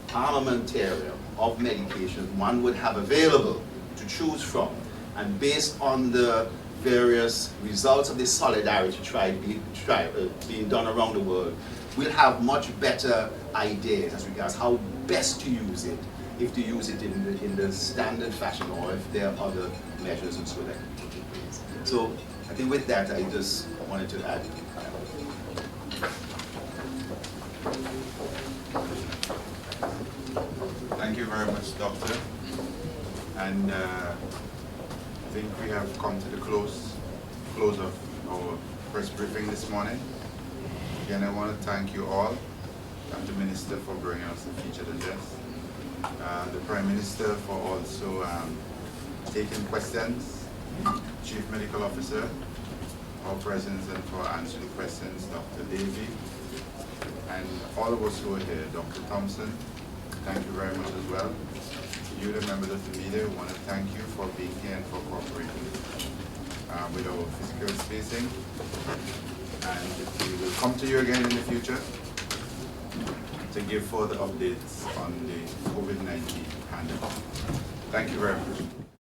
armamentarium of medication one would have available to choose from. And based on the various results of this Solidarity trial being done around the world, we'll have much better ideas as regards how best to use it, if to use it in the standard fashion or if there are other measures and so that can be taken place. So I think with that, I just wanted to add. Thank you very much, Doctor. And I think we have come to the close of our press briefing this morning. Again, I want to thank you all, and the Minister for bringing us the featured address, the Prime Minister for also taking questions, Chief Medical Officer, our President, and for answering questions, Dr. Davey, and all of us who are here, Dr. Thompson, thank you very much as well. You, the members of the media, we want to thank you for being here and for cooperating with our physical spacing. And we will come to you again in the future to give further updates on the COVID-19 pandemic. Thank you very much.